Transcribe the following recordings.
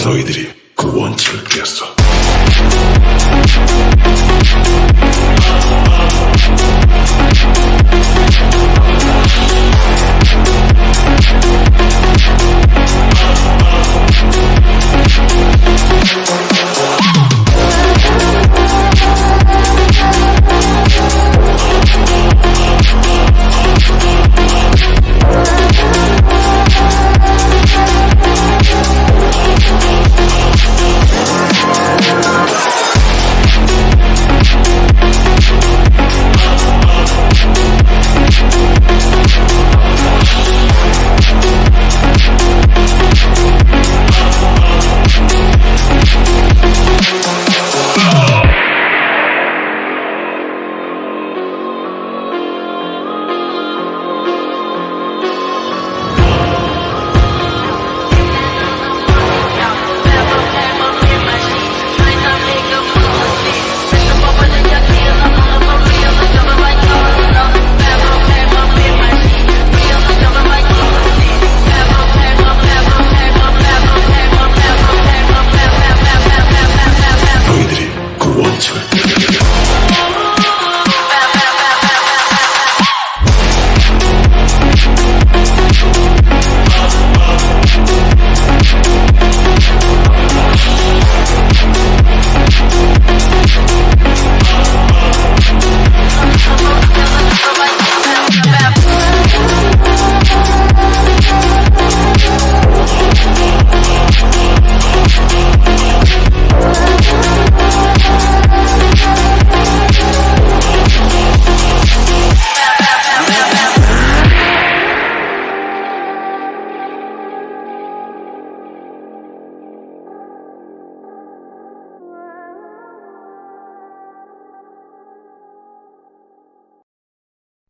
너희들이 구원처를 깼어.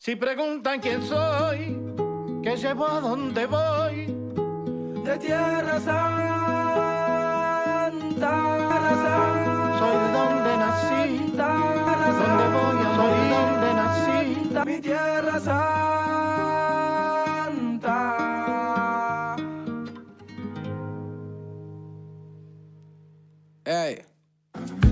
Si preguntan quién soy, qué llevo, a dónde voy, de Tierra Santa. Soy de donde nací, donde voy a morir, donde nací, mi Tierra Santa. Ey.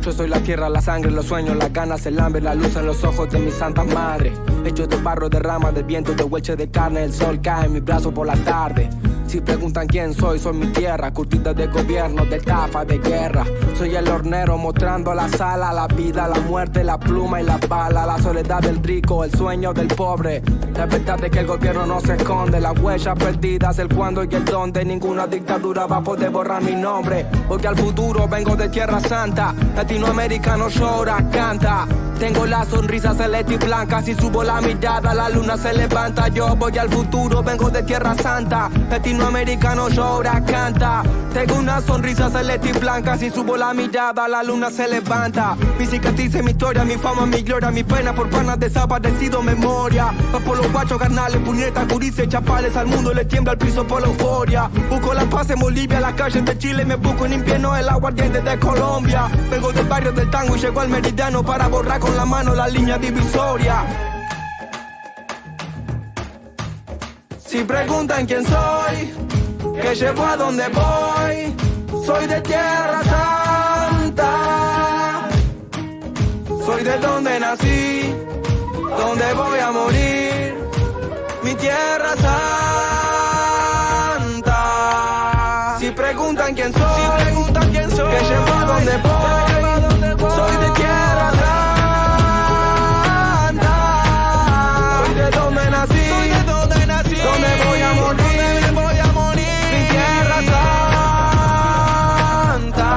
Yo soy la tierra, la sangre, los sueños, las ganas, el hambre, la luz en los ojos de mi santa madre. Hecho de barro, de rama, de viento, de hueche de carne, el sol cae en mi brazo por la tarde. Si preguntan quién soy mi tierra, curtida de gobierno, de etafa, de guerra. Soy el hornero mostrando la sala, la vida, la muerte, la pluma y la bala. La soledad del rico, el sueño del pobre. La verdad es que el gobierno no se esconde. Las huellas perdidas, el cuándo y el dónde. Ninguna dictadura va a poder borrar mi nombre. Porque al futuro vengo de Tierra Santa. Latinoamericano llora, canta. Tengo la sonrisa celeste y blanca. Si subo la mirada, la luna se levanta. Yo voy al futuro, vengo de Tierra Santa. Latinoamericano llora, canta. Tengo una sonrisa celeste y blanca. Si subo la mirada, la luna se levanta. Mi cicatriz, mi historia, mi fama, mi gloria. Mi pena por panas desaparecido, memoria. Va por los guachos, carnales, puñetas, gurises, chapales. Al mundo le tiembla el piso por la euforia. Busco la paz en Bolivia, las calles de Chile. Me busco en invierno el aguardiente de Colombia. Vengo del barrio del tango y llego al meridiano para borrar con la mano la línea divisoria. Si preguntan quién soy, qué llevo, a dónde voy, soy de Tierra Santa. Soy de donde nací, donde voy a morir, mi Tierra Santa. Si preguntan quién soy, qué llevo, a dónde voy, soy de Tierra Santa. Soy de donde nací, donde voy a morir, mi Tierra Santa.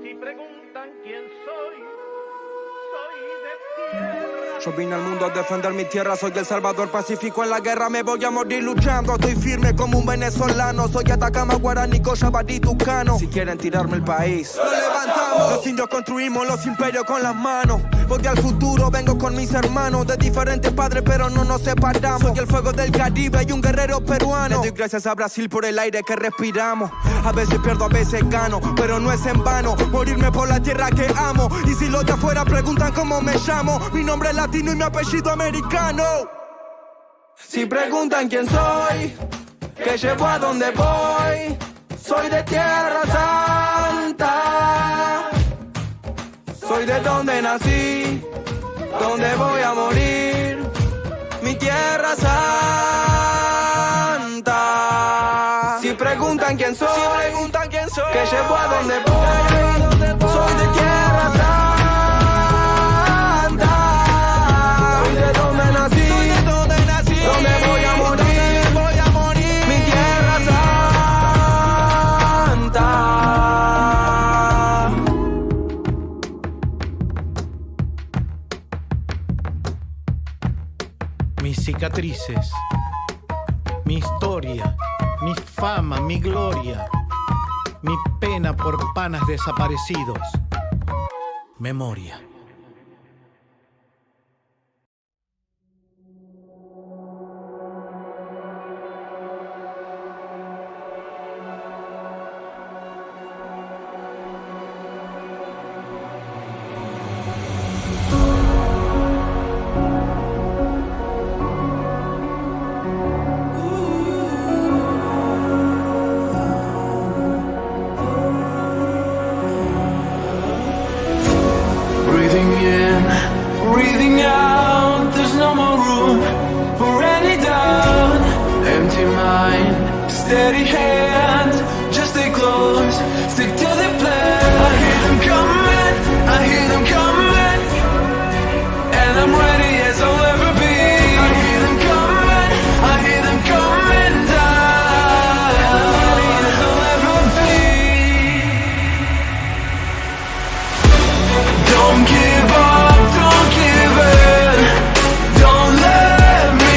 Si preguntan quién soy de tierra. Yo vine al mundo a defender mi tierra, soy el salvador pacífico en la guerra, me voy a morir luchando. Estoy firme como un venezolano, soy Atacama, Guaraní, Cochabamba, Tucano. Si quieren tirarme el país, lo levantamos. Los indios construimos los imperios con las manos. Voy al futuro, vengo con mis hermanos, de diferentes padres pero no nos separamos. Soy el fuego del Caribe y un guerrero peruano. Le doy gracias a Brasil por el aire que respiramos. A veces pierdo, a veces gano, pero no es en vano morirme por la tierra que amo. Y si los de afuera preguntan cómo me llamo, mi nombre es latino y mi apellido americano. Si preguntan quién soy, qué llevo a dónde voy, soy de Tierra Santa. Soy de donde nací, donde voy a morir, mi Tierra Santa. Si preguntan quién soy, qué llevo a dónde voy, soy de Tierra Santa. Soy de donde nací, donde voy a morir, mi Tierra Santa. Mis cicatrices, mi historia, mi fama, mi gloria, mi pena por panas desaparecidos, memoria. Breathing in, breathing out, there's no more room for any doubt. Empty mind, steady hand, just stay close, stick to the plan. I hear them coming, I hear them coming, and I'm ready as I'll ever be. I hear them coming, I hear them coming down, and I'm ready as I'll ever be. Don't give up, don't give in, don't let me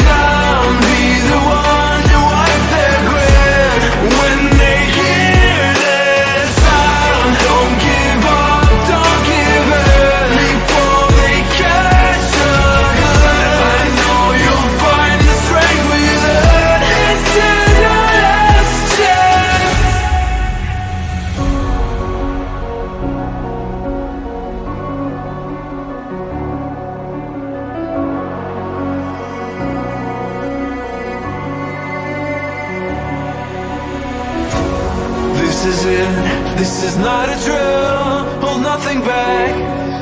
down. Be the one to wipe their grin when they hear this sound. Don't give up, don't give in before they catch a glimpse. I know you'll find the strength within. It's still your last chance. This is it, this is not a drill. Hold nothing back,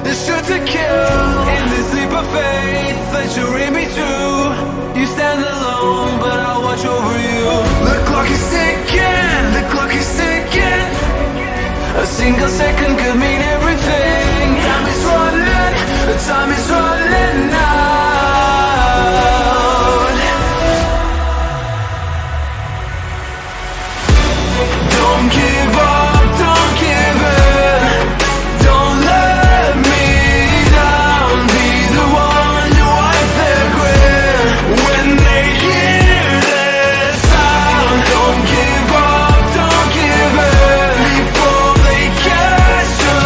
this shoot to kill. In this leap of faith that you read me to, you stand alone, but I'll watch over you. The clock is ticking, the clock is ticking. A single second could mean everything. Time is running, time is running out. Don't give up, don't give in, don't let me down. Be the one to wipe their grin when they hear this sound. Don't give up, don't give in before they catch a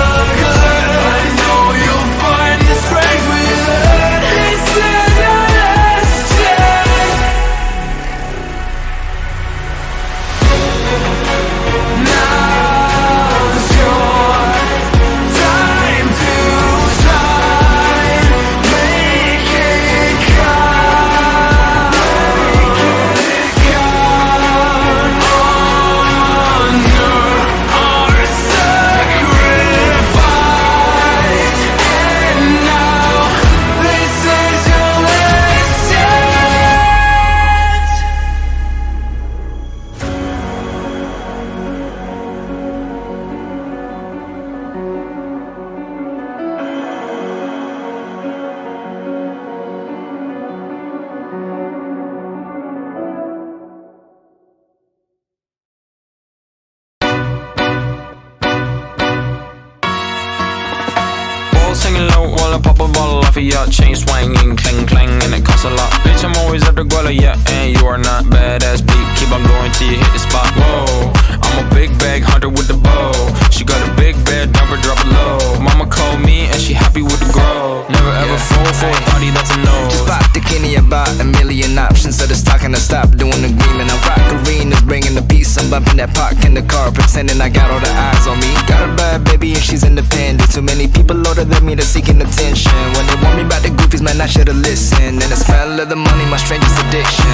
low while I pop a bottle off of ya. Chain swinging, clang clang, and it costs a lot. Bitch, I'm always at the guala, yeah, and you are not badass beat. Keep on going till you hit the spot. Whoa, I'm a big bag hunter with the bow. She got a big bed, number drop it low. Mama called me and she happy with the grow. Never ever fall for a party that's a no. Just bought the Kenny about a million options. So it's talking to stop doing agreement. I rock arenas, bringing the peace. I'm bumping that park in the car, pretending I got all the eyes on me. Got a bad baby and she's independent. Too many people older than me that's seeking attention. When they want me about the goofies, man, I should've listened. And the smell of the money, my strangest addiction.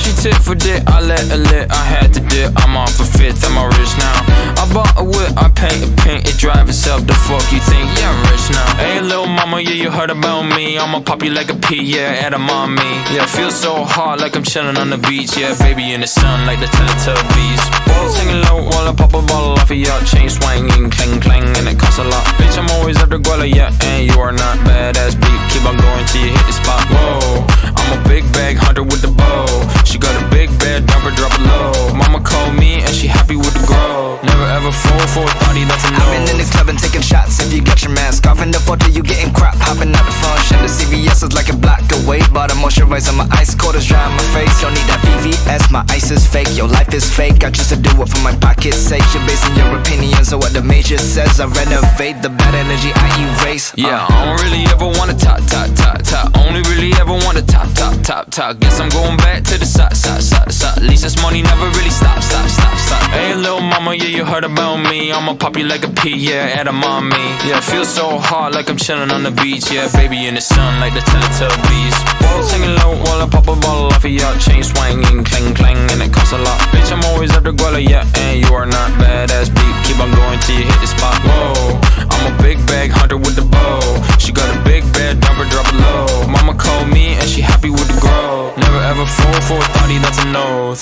She tit for dick, I let her lit. I had to dip, I'm off a fifth, I'm all rich now. I bought a whip, I paint a pink, it drive itself. The fuck you think? Yeah, I'm rich now. Hey, little mama, yeah, you heard about me. I'ma pop you like a pea, yeah, at a mommy. Yeah, feel so hot like I'm chilling on the beach. Yeah, baby in the sun like the Teletubbies. Balls singing low while I pop a bottle off of ya. Chain swinging, clang clang, and it costs a lot. Bitch, I'm always at the guala, yeah, and you are not badass beat. Keep on going till you hit the spot. Whoa, I'm a big bag hunter with the bow. She got a big bed, number drop it low. Mama called me and she happy with the grow. Never ever fall for a party that's a no. I've been in the club and taking shots. If you got your mask off in the photo, you getting crap. Hopping out the function. The CVS is like a block away. But a moisturizer, my ice cold is dry on my face. Don't need that VVS, my ice is fake. Your life is fake. I choose to do it for my pocket's sake. You're basing your opinions on what the major says. I renovate the bad energy I erase. Yeah, I don't really ever wanna top. Only really ever wanna top. Guess I'm going back to the side. At least this money never really stops. Hey, little mama, yeah, you heard about me. I'ma pop you like a pea, yeah, at a mommy. Yeah, feel so hot like I'm chilling on the beach. Yeah, baby in the sun like the Teletubbies. Balls singing low while I pop a bottle off of ya. Chain swinging, clang clang, and it costs a lot. Bitch, I'm always at the guala, yeah, and you are not badass beat. Keep on going till you hit the spot. Whoa, I'm a big bag hunter with the bow. She got a big bed, number drop it low. Mama called me and she happy with the grow. Never ever fall for a party that's a no.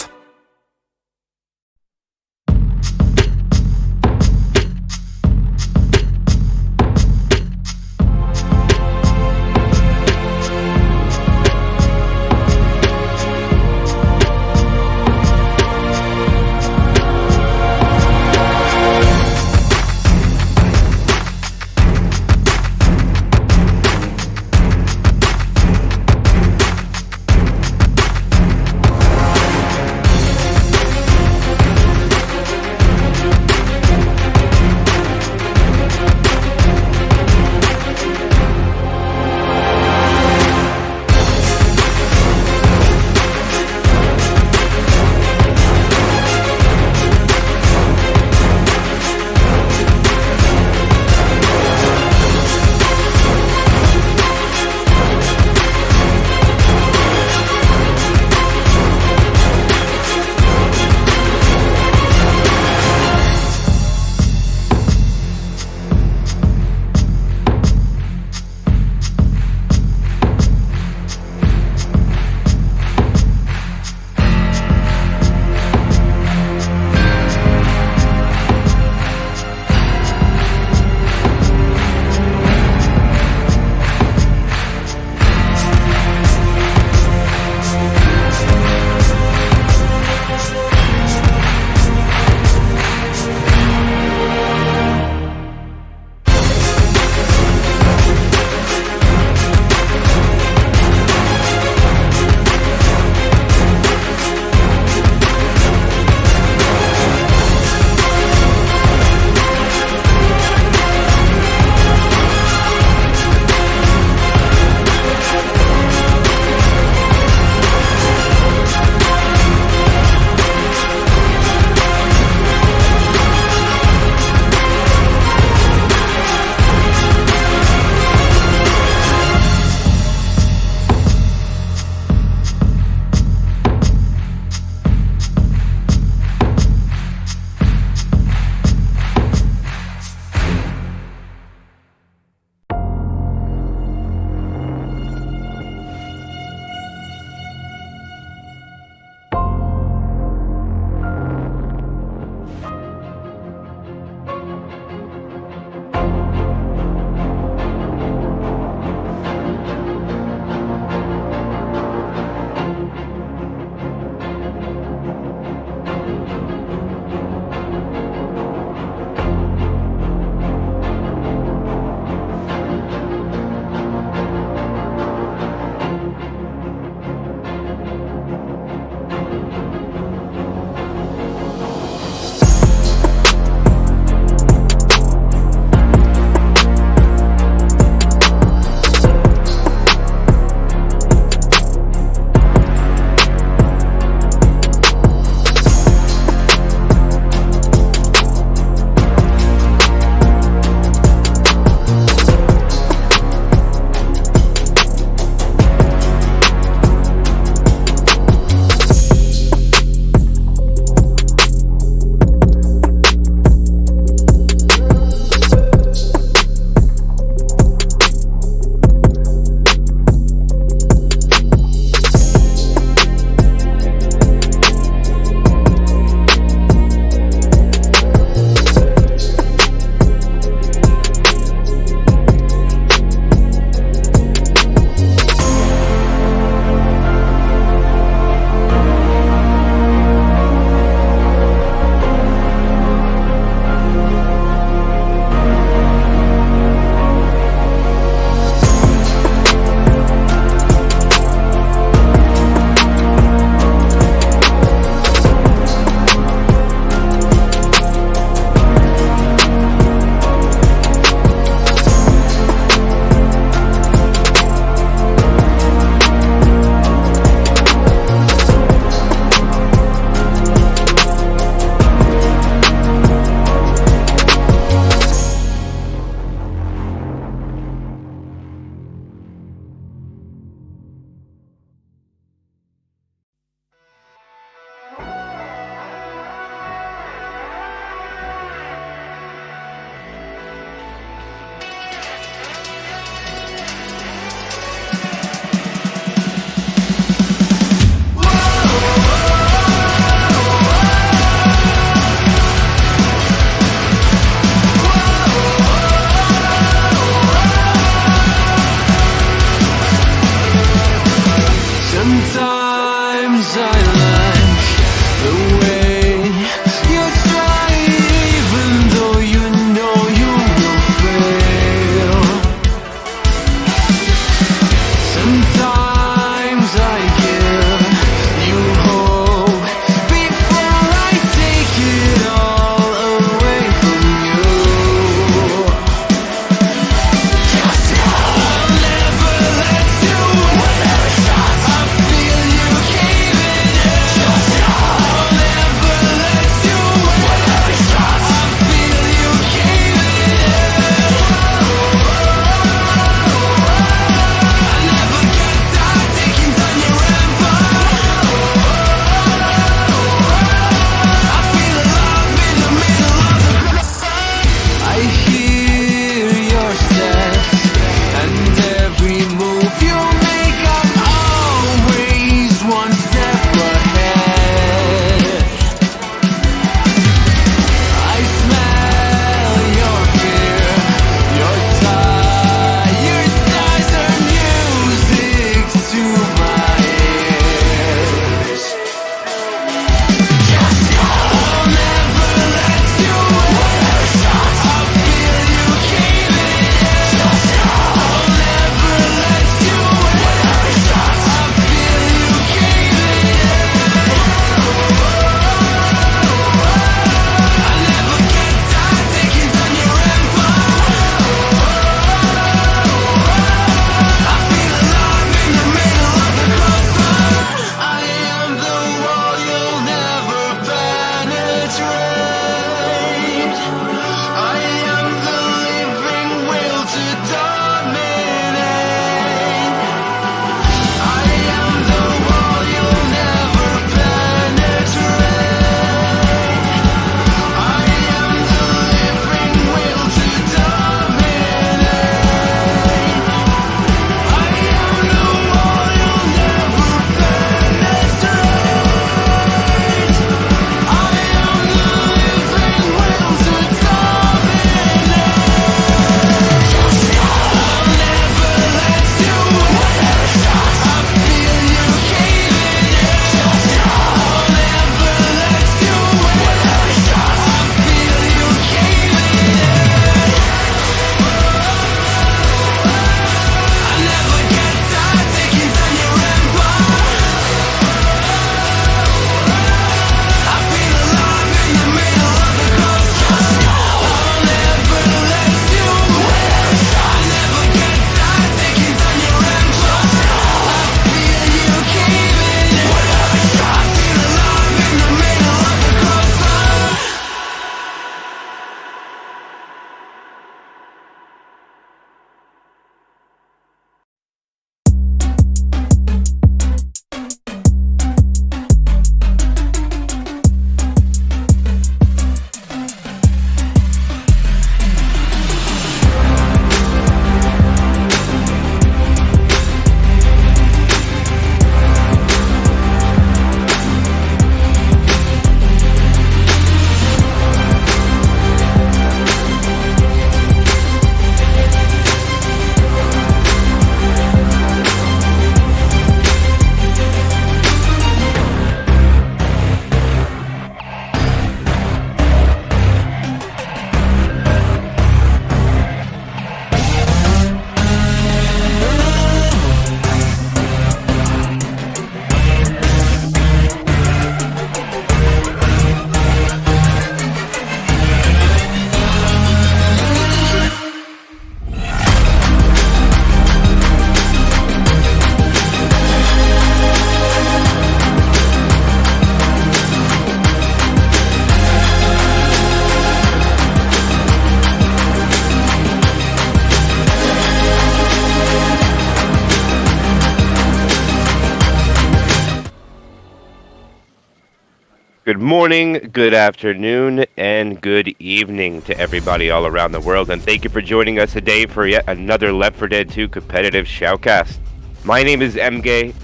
Good morning, good afternoon, and good evening to everybody all around the world, and thank you for joining us today for yet another Left 4 Dead 2 competitive shoutcast. My name is MK.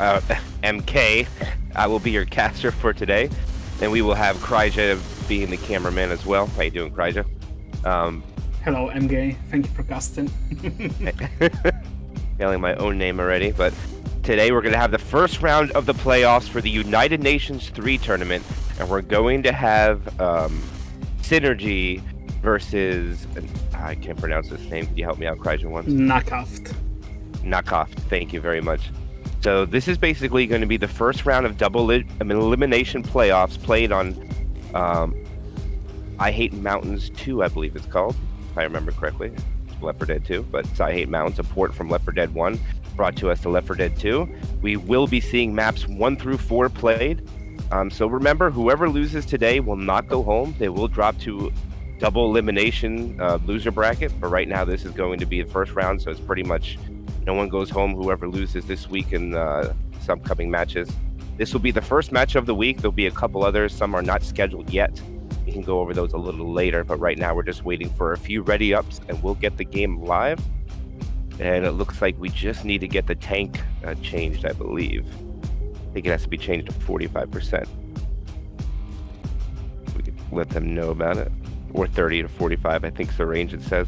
I will be your caster for today, and we will have Kryja being the cameraman as well. How you doing, Kryja? Hello, MG. Thank you for casting. Failing my own name already, but today we're going to have the first round of the playoffs for the United Nations 3 tournament, and we're going to have Synergy versus, I can't pronounce this name. Can you help me out, Kryja, once? Nakavt. Nakavt. Thank you very much. So this is basically going to be the first round of double elimination playoffs played on I Hate Mountains 2, I believe it's called, if I remember correctly. Left 4 Dead 2, but it's I Hate Mountains, a port from Left 4 Dead 1, brought to us to Left 4 Dead 2. We will be seeing maps 1 through 4 played. So remember, whoever loses today will not go home. They will drop to double elimination loser bracket. But right now, this is going to be the first round, so it's pretty much no one goes home. Whoever loses this week in some upcoming matches. This will be the first match of the week. There'll be a couple others. Some are not scheduled yet. We can go over those a little later, but right now we're just waiting for a few ready ups and we'll get the game live. And it looks like we just need to get the tank changed, I believe. I think it has to be changed to 45%. We could let them know about it. Or 30 to 45, I think is the range it says.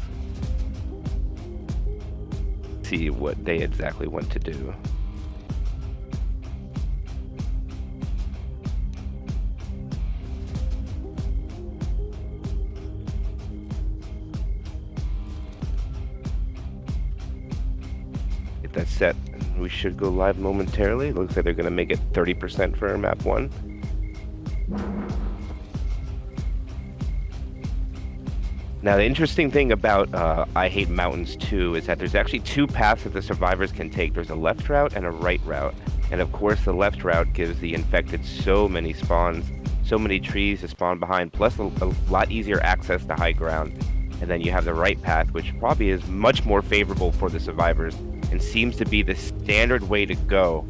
See what they exactly want to do. That's set. We should go live momentarily. It looks like they're going to make it 30% for map 1. Now, the interesting thing about I Hate Mountains 2 is that there's actually 2 paths that the survivors can take. There's a left route and a right route. And of course, the left route gives the infected so many spawns, so many trees to spawn behind, plus a lot easier access to high ground. And then you have the right path, which probably is much more favorable for the survivors and seems to be the standard way to go.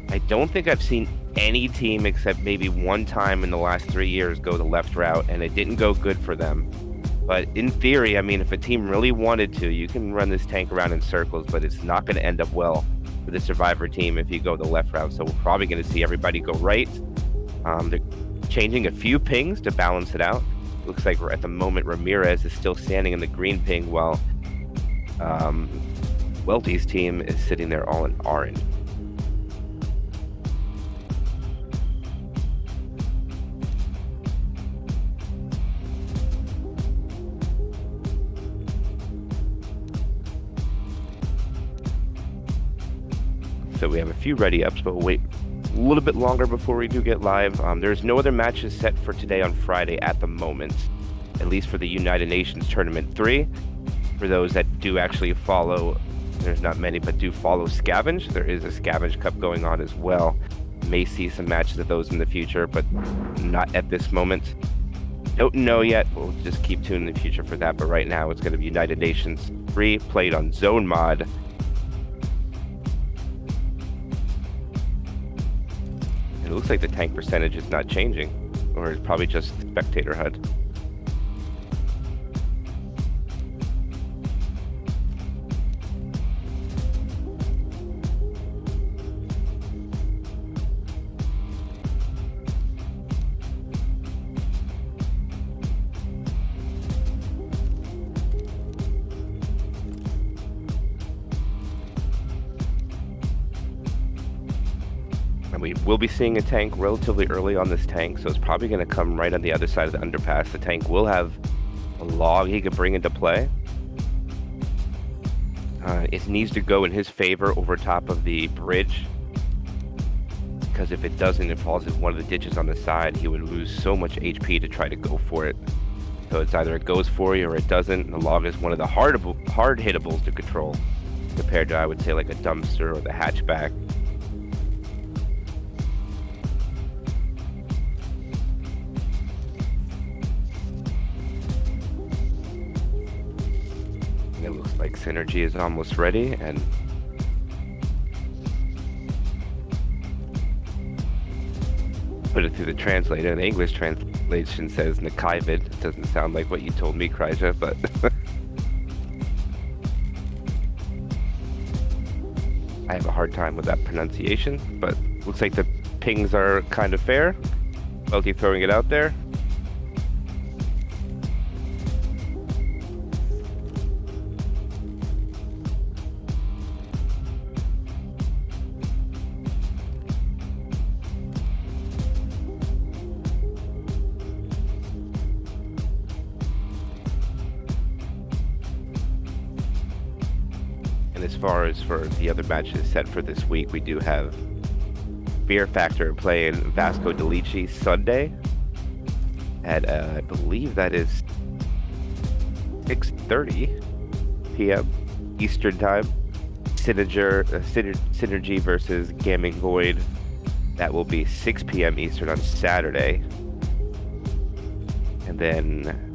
I don't think I've seen any team except maybe one time in the last 3 years go the left route, and it didn't go good for them. But in theory, I mean, if a team really wanted to, you can run this tank around in circles, but it's not going to end up well for the survivor team if you go the left route. So we're probably going to see everybody go right. They're changing a few pings to balance it out. Looks like at the moment Ramirez is still standing in the green ping while Welty's team is sitting there all in orange. So we have a few ready ups, but we'll wait a little bit longer before we do get live. There's no other matches set for today on Friday at the moment, at least for the United Nations Tournament 3. For those that do actually follow, there's not many, but do follow Scavenge. There is a Scavenge Cup going on as well. May see some matches of those in the future, but not at this moment. Don't know yet. We'll just keep tuned in the future for that. But right now, it's going to be United Nations 3 played on Zone Mod. It looks like the tank percentage is not changing, or it's probably just spectator HUD. And we will be seeing a tank relatively early on this tank, so it's probably going to come right on the other side of the underpass. The tank will have a log he could bring into play. It needs to go in his favor over top of the bridge, because if it doesn't, it falls in one of the ditches on the side. He would lose so much HP to try to go for it. So it's either it goes for you or it doesn't. The log is one of the hard hittables to control, compared to, I would say, like a dumpster or the hatchback. It looks like Synergy is almost ready, and put it through the translator. The English translation says Nakavt. It doesn't sound like what you told me, Kryja, but I have a hard time with that pronunciation, but looks like the pings are kind of fair. Welty throwing it out there. And as far as for the other matches set for this week, we do have Fear Factor playing Vasco Delici Sunday at I believe that is 6:30 p.m. Eastern Time. Synergy versus Gaming Void. That will be 6 p.m. Eastern on Saturday. And then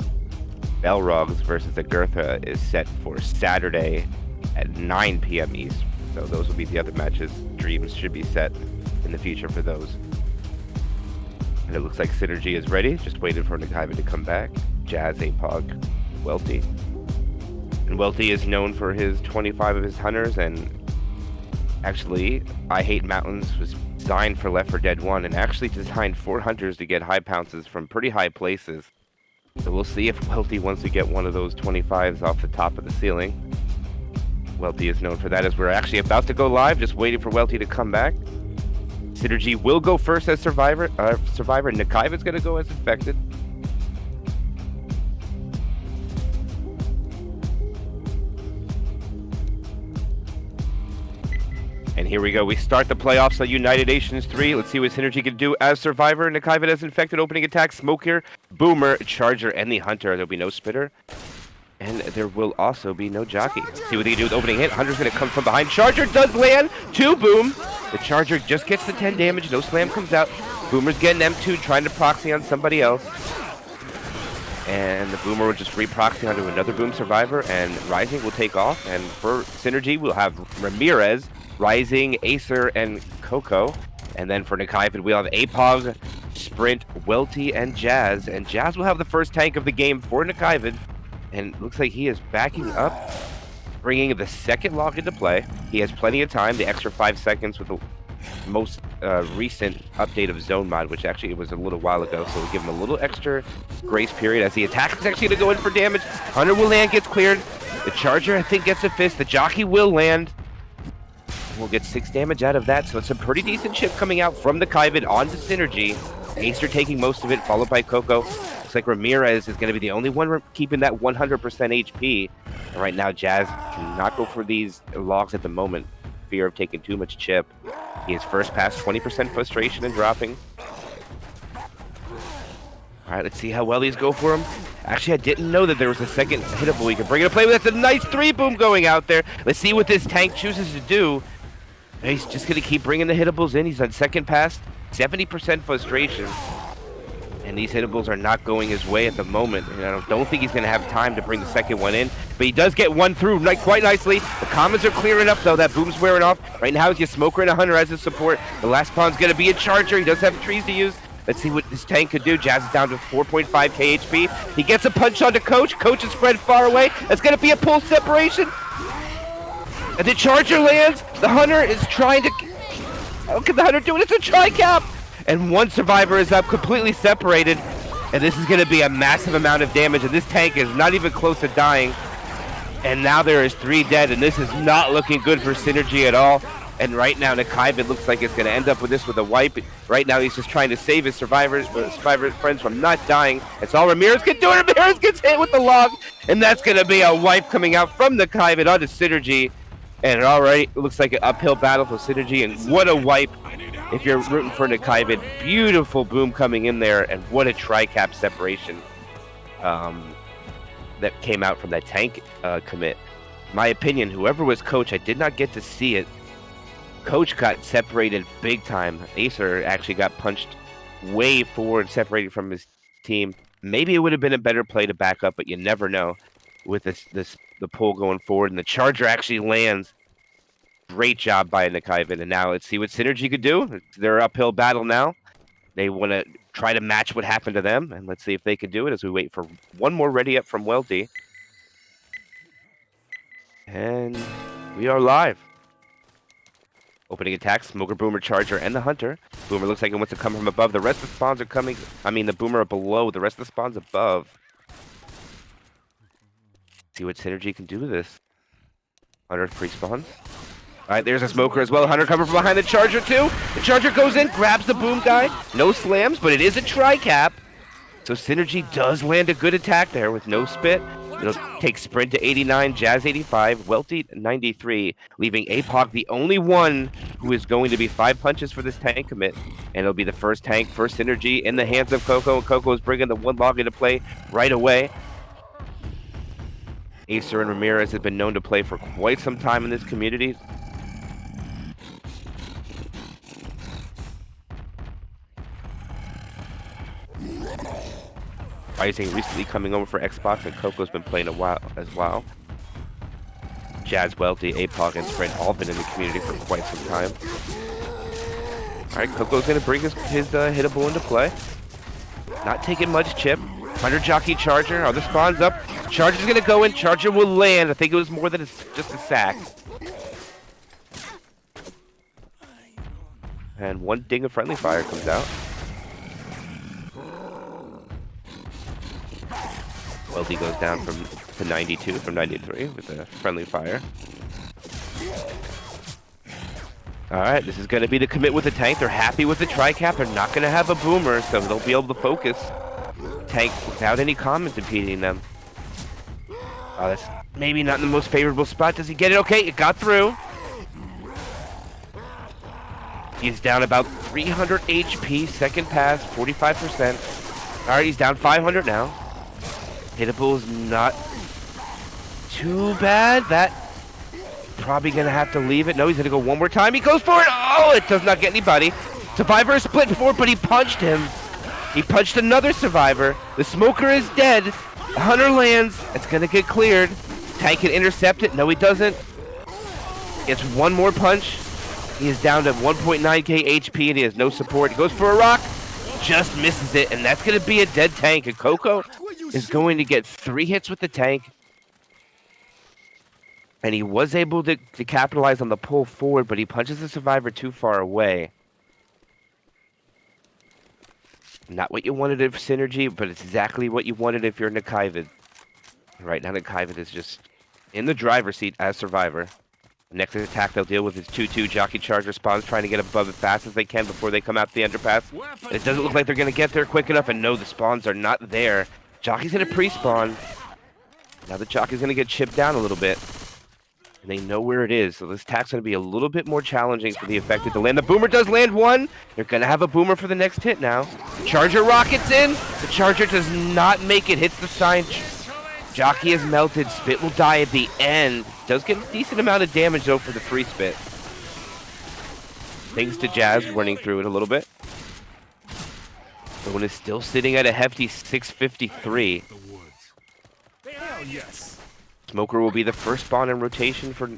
Belrogs versus Agertha is set for Saturday at 9 p.m. East. So those will be the other matches. Dreams should be set in the future for those. And it looks like Synergy is ready. Just waiting for Nakavt to come back. Jazz, Apog, Welty. And Welty is known for his 25 of his hunters, and actually, I Hate Mountains was designed for Left 4 Dead 1 and actually designed 4 hunters to get high pounces from pretty high places. So we'll see if Welty wants to get one of those 25s off the top of the ceiling. Welty is known for that, as we're actually about to go live, just waiting for Welty to come back. Synergy will go first as Survivor. Nakavt is going to go as Infected. And here we go. We start the playoffs on United Nations 3. Let's see what Synergy can do as Survivor. Nakavt as Infected. Opening attack. Smoker, Boomer, Charger, and the Hunter. There'll be no Spitter. And there will also be no Jockey. Let's see what they can do with opening hit. Hunter's going to come from behind. Charger does land. 2 Boom. The Charger just gets the 10 damage. No Slam comes out. Boomer's getting M2, trying to proxy on somebody else. And the Boomer will just re-proxy onto another Boom Survivor. And Rising will take off. And for Synergy, we'll have Ramirez, Rising, Acer, and Coco. And then for Nakavt, we'll have Apog, Sprint, Welty, and Jazz. And Jazz will have the first tank of the game for Nakavt. And looks like he is backing up, bringing the second log into play. He has plenty of time, the extra 5 seconds with the most recent update of Zone Mod, which actually it was a little while ago, so we'll give him a little extra grace period as the attack is actually going to go in for damage. Hunter will land, gets cleared. The Charger, I think, gets a fist. The Jockey will land. We'll get 6 damage out of that, so it's a pretty decent chip coming out from the Nakavt onto Synergy. Acer taking most of it, followed by Coco. Looks like Ramirez is going to be the only one keeping that 100% HP. And right now, Jazz cannot go for these logs at the moment. Fear of taking too much chip. He is first pass, 20% frustration and dropping. All right, let's see how well these go for him. Actually, I didn't know that there was a second hittable he could bring into play. That's a nice 3 Boom going out there. Let's see what this tank chooses to do. He's just going to keep bringing the hittables in. He's on second pass, 70% frustration. And these hittables are not going his way at the moment. And I don't think he's going to have time to bring the second one in. But he does get one through quite nicely. The commons are clearing up, though. That Boom's wearing off. Right now, he's a Smoker and a Hunter as his support. The last pawn's going to be a Charger. He does have trees to use. Let's see what this tank could do. Jazz is down to 4.5k HP. He gets a punch onto Coach. Coach is spread far away. That's going to be a pull separation. And the Charger lands. The Hunter is trying to... How can the Hunter do it? It's a tri-cap! And one Survivor is up, completely separated. And this is going to be a massive amount of damage. And this tank is not even close to dying. And now there is 3 dead. And this is not looking good for Synergy at all. And right now, Nakavt looks like it's going to end up with this with a wipe. Right now, he's just trying to save his survivor friends from not dying. That's all Ramirez can do. Ramirez gets hit with the log. And that's going to be a wipe coming out from Nakavt onto Synergy. And it already looks like an uphill battle for Synergy. And what a wipe if you're rooting for Nakavt. Beautiful Boom coming in there. And what a tri-cap separation that came out from that tank commit. My opinion, whoever was Coach, I did not get to see it. Coach got separated big time. Acer actually got punched way forward, separated from his team. Maybe it would have been a better play to back up, but you never know with the pull going forward. And the Charger actually lands. Great job by Nakavt. And now let's see what Synergy could do. It's their uphill battle now. They want to try to match what happened to them, and let's see if they can do it as we wait for one more ready up from Welty. And we are live. Opening attack, Smoker, Boomer, Charger, and the Hunter. Boomer looks like it wants to come from above. The rest of the spawns are coming. I mean, the Boomer are below. The rest of the spawns above. See what Synergy can do with this. Hunter pre-spawns. All right, there's a Smoker as well. Hunter coming from behind the Charger, too. The Charger goes in, grabs the Boom guy. No slams, but it is a tri-cap. So Synergy does land a good attack there with no spit. It'll take Sprint to 89, Jazz 85, Welty 93, leaving APOC the only one who is going to be 5 punches for this tank commit. And it'll be the first tank, first Synergy in the hands of Coco. And Coco is bringing the one log into play right away. Acer and Ramirez have been known to play for quite some time in this community. Rising recently coming over for Xbox, and Coco's been playing a while as well. Jazz, Welty, APOC, and Sprint all been in the community for quite some time. Alright, Coco's going to bring his hittable into play. Not taking much chip. 100 jockey Charger. Are the spawns up? Charger's going to go in. Charger will land. I think it was more than just a sack. And one ding of friendly fire comes out. Welty goes down to 92 from 93 with a friendly fire. Alright, this is going to be the commit with the tank. They're happy with the tri-cap. They're not going to have a Boomer, so they'll be able to focus. Tank without any commons impeding them. Oh, that's maybe not in the most favorable spot. Does he get it? Okay, it got through. He's down about 300 HP. Second pass, 45%. Alright, he's down 500 now. Hittable is not too bad. That probably going to have to leave it. No, he's going to go one more time. He goes for it. Oh, it does not get anybody. Survivor is split before, but he punched him. He punched another Survivor. The Smoker is dead. Hunter lands. It's going to get cleared. Tank can intercept it. No, he doesn't. Gets one more punch. He is down to 1.9k HP, and he has no support. He goes for a rock. Just misses it, and that's going to be a dead tank. And Coco is going to get 3 hits with the tank. And he was able to capitalize on the pull forward, but he punches the Survivor too far away. Not what you wanted of Synergy, but it's exactly what you wanted if you're Nakavt. Right now, Nakavt is just in the driver's seat as Survivor. The next attack they'll deal with is 2-2 Jockey Charger spawns, trying to get above as fast as they can before they come out the underpass. And it doesn't look like they're going to get there quick enough, and no, the spawns are not there. Jockey's going to pre-spawn. Now the Jockey's going to get chipped down a little bit. And they know where it is, so this attack's going to be a little bit more challenging for the affected to land. The Boomer does land one. They're going to have a Boomer for the next hit now. Charger rockets in. The Charger does not make it. Hits the sign. Jockey is melted. Spit will die at the end. Does get a decent amount of damage, though, for the free Spit. Thanks to Jazz running through it a little bit. The one is still sitting at a hefty 653. Hell yes. Smoker will be the first spawn in rotation for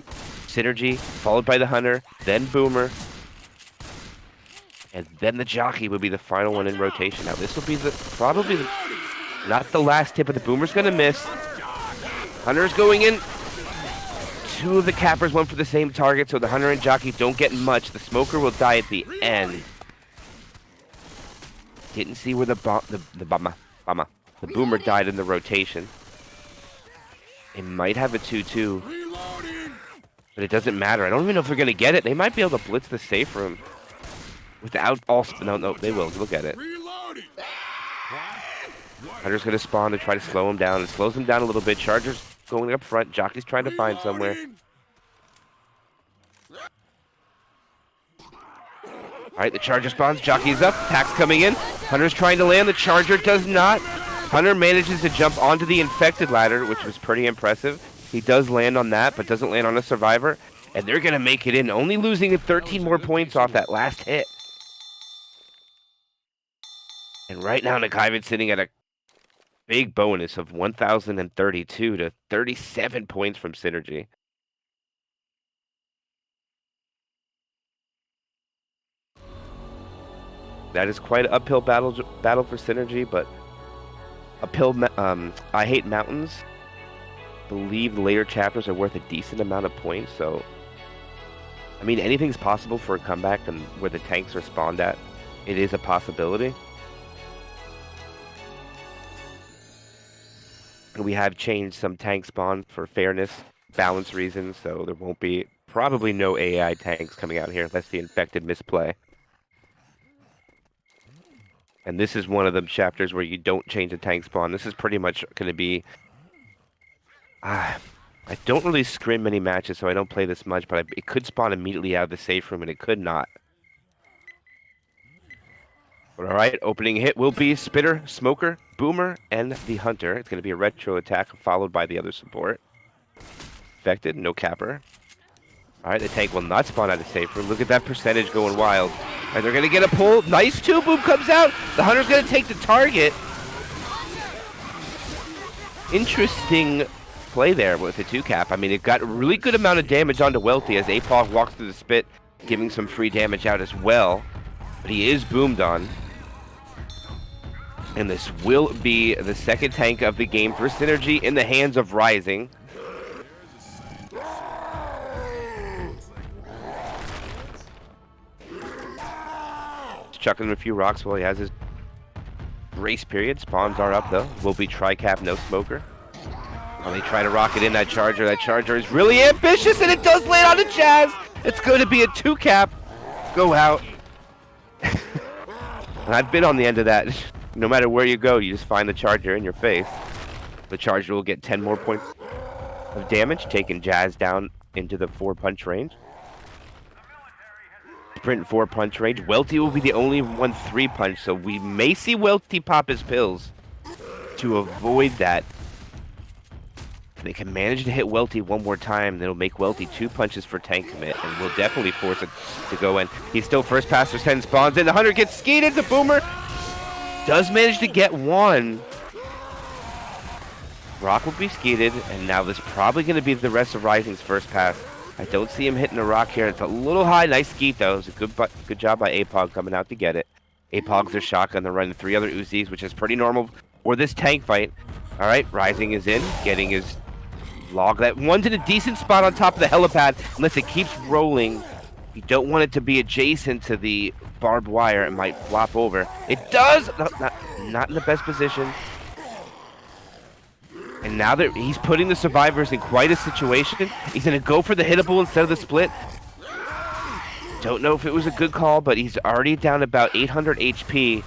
Synergy, followed by the Hunter, then Boomer, and then the Jockey will be the final one in rotation. Now this will be probably not the last tip, but the Boomer's going to miss. Hunter's going in. 2 of the cappers went for the same target, so the Hunter and Jockey don't get much. The Smoker will die at the end. Didn't see where the Boomer died in the rotation. It might have a 2-2, but it doesn't matter. I don't even know if they're going to get it. They might be able to blitz the safe room without all... No, they will. Look at it. Hunter's going to spawn to try to slow him down. It slows him down a little bit. Charger's going up front. Jockey's trying to find somewhere. All right, the Charger spawns. Jockey's up. Attack's coming in. Hunter's trying to land. The Charger does not. Hunter manages to jump onto the infected ladder, which was pretty impressive. He does land on that, but doesn't land on a Survivor. And they're going to make it in, only losing 13 more points off that last hit. And right now, Nakavt's sitting at a big bonus of 1,032 to 37 points from Synergy. That is quite an uphill battle for synergy, but I hate mountains. Believe the later chapters are worth a decent amount of points, so I mean anything's possible for a comeback, and where the tanks are spawned at, it is a possibility. And we have changed some tank spawns for fairness, balance reasons, so there won't be probably no AI tanks coming out here unless the infected misplay. And this is one of the chapters where you don't change a tank spawn. This is pretty much going to be... I don't really scrim many matches, so I don't play this much, but it could spawn immediately out of the safe room, and it could not. But alright, opening hit will be Spitter, Smoker, Boomer, and the Hunter. It's going to be a retro attack followed by the other support. Infected, no capper. Alright, the tank will not spawn out of safe room. Look at that percentage going wild. Alright, they're going to get a pull. Nice 2-boom comes out. The Hunter's going to take the target. Interesting play there with the 2-cap. I mean, it got a really good amount of damage onto Welty as Apog walks through the spit, giving some free damage out as well. But he is boomed on. And this will be the second tank of the game for synergy in the hands of Rising. Just chucking him a few rocks while he has his grace period. Spawns are up though. Will be tri-cap, no smoker. While they try to rocket in that charger. That charger is really ambitious, and it does land on the Jazz. It's going to be a 2-cap. Go out. And I've been on the end of that. No matter where you go, you just find the charger in your face. The charger will get 10 more points of damage, taking Jazz down into the 4-punch range. Sprint 4-punch range. Welty will be the only one 3-punch, so we may see Welty pop his pills to avoid that. If they can manage to hit Welty one more time, that'll make Welty 2 punches for tank commit, and will definitely force it to go in. He's still first pass for 10 spawns in. The Hunter gets skeeted. The Boomer does manage to get one. Rock will be skeeted, and now this is probably going to be the rest of Rising's first pass. I don't see him hitting a rock here. It's a little high. Nice skeet, though. It was a good job by Apog coming out to get it. Apog's are shotgun. They're running 3 other Uzis, which is pretty normal for this tank fight. All right, Rising is in, getting his log. That one's in a decent spot on top of the helipad, unless it keeps rolling. You don't want it to be adjacent to the barbed wire. It might flop over. It does! No, not in the best position. And now that he's putting the survivors in quite a situation, he's going to go for the hittable instead of the split. Don't know if it was a good call, but he's already down about 800 HP.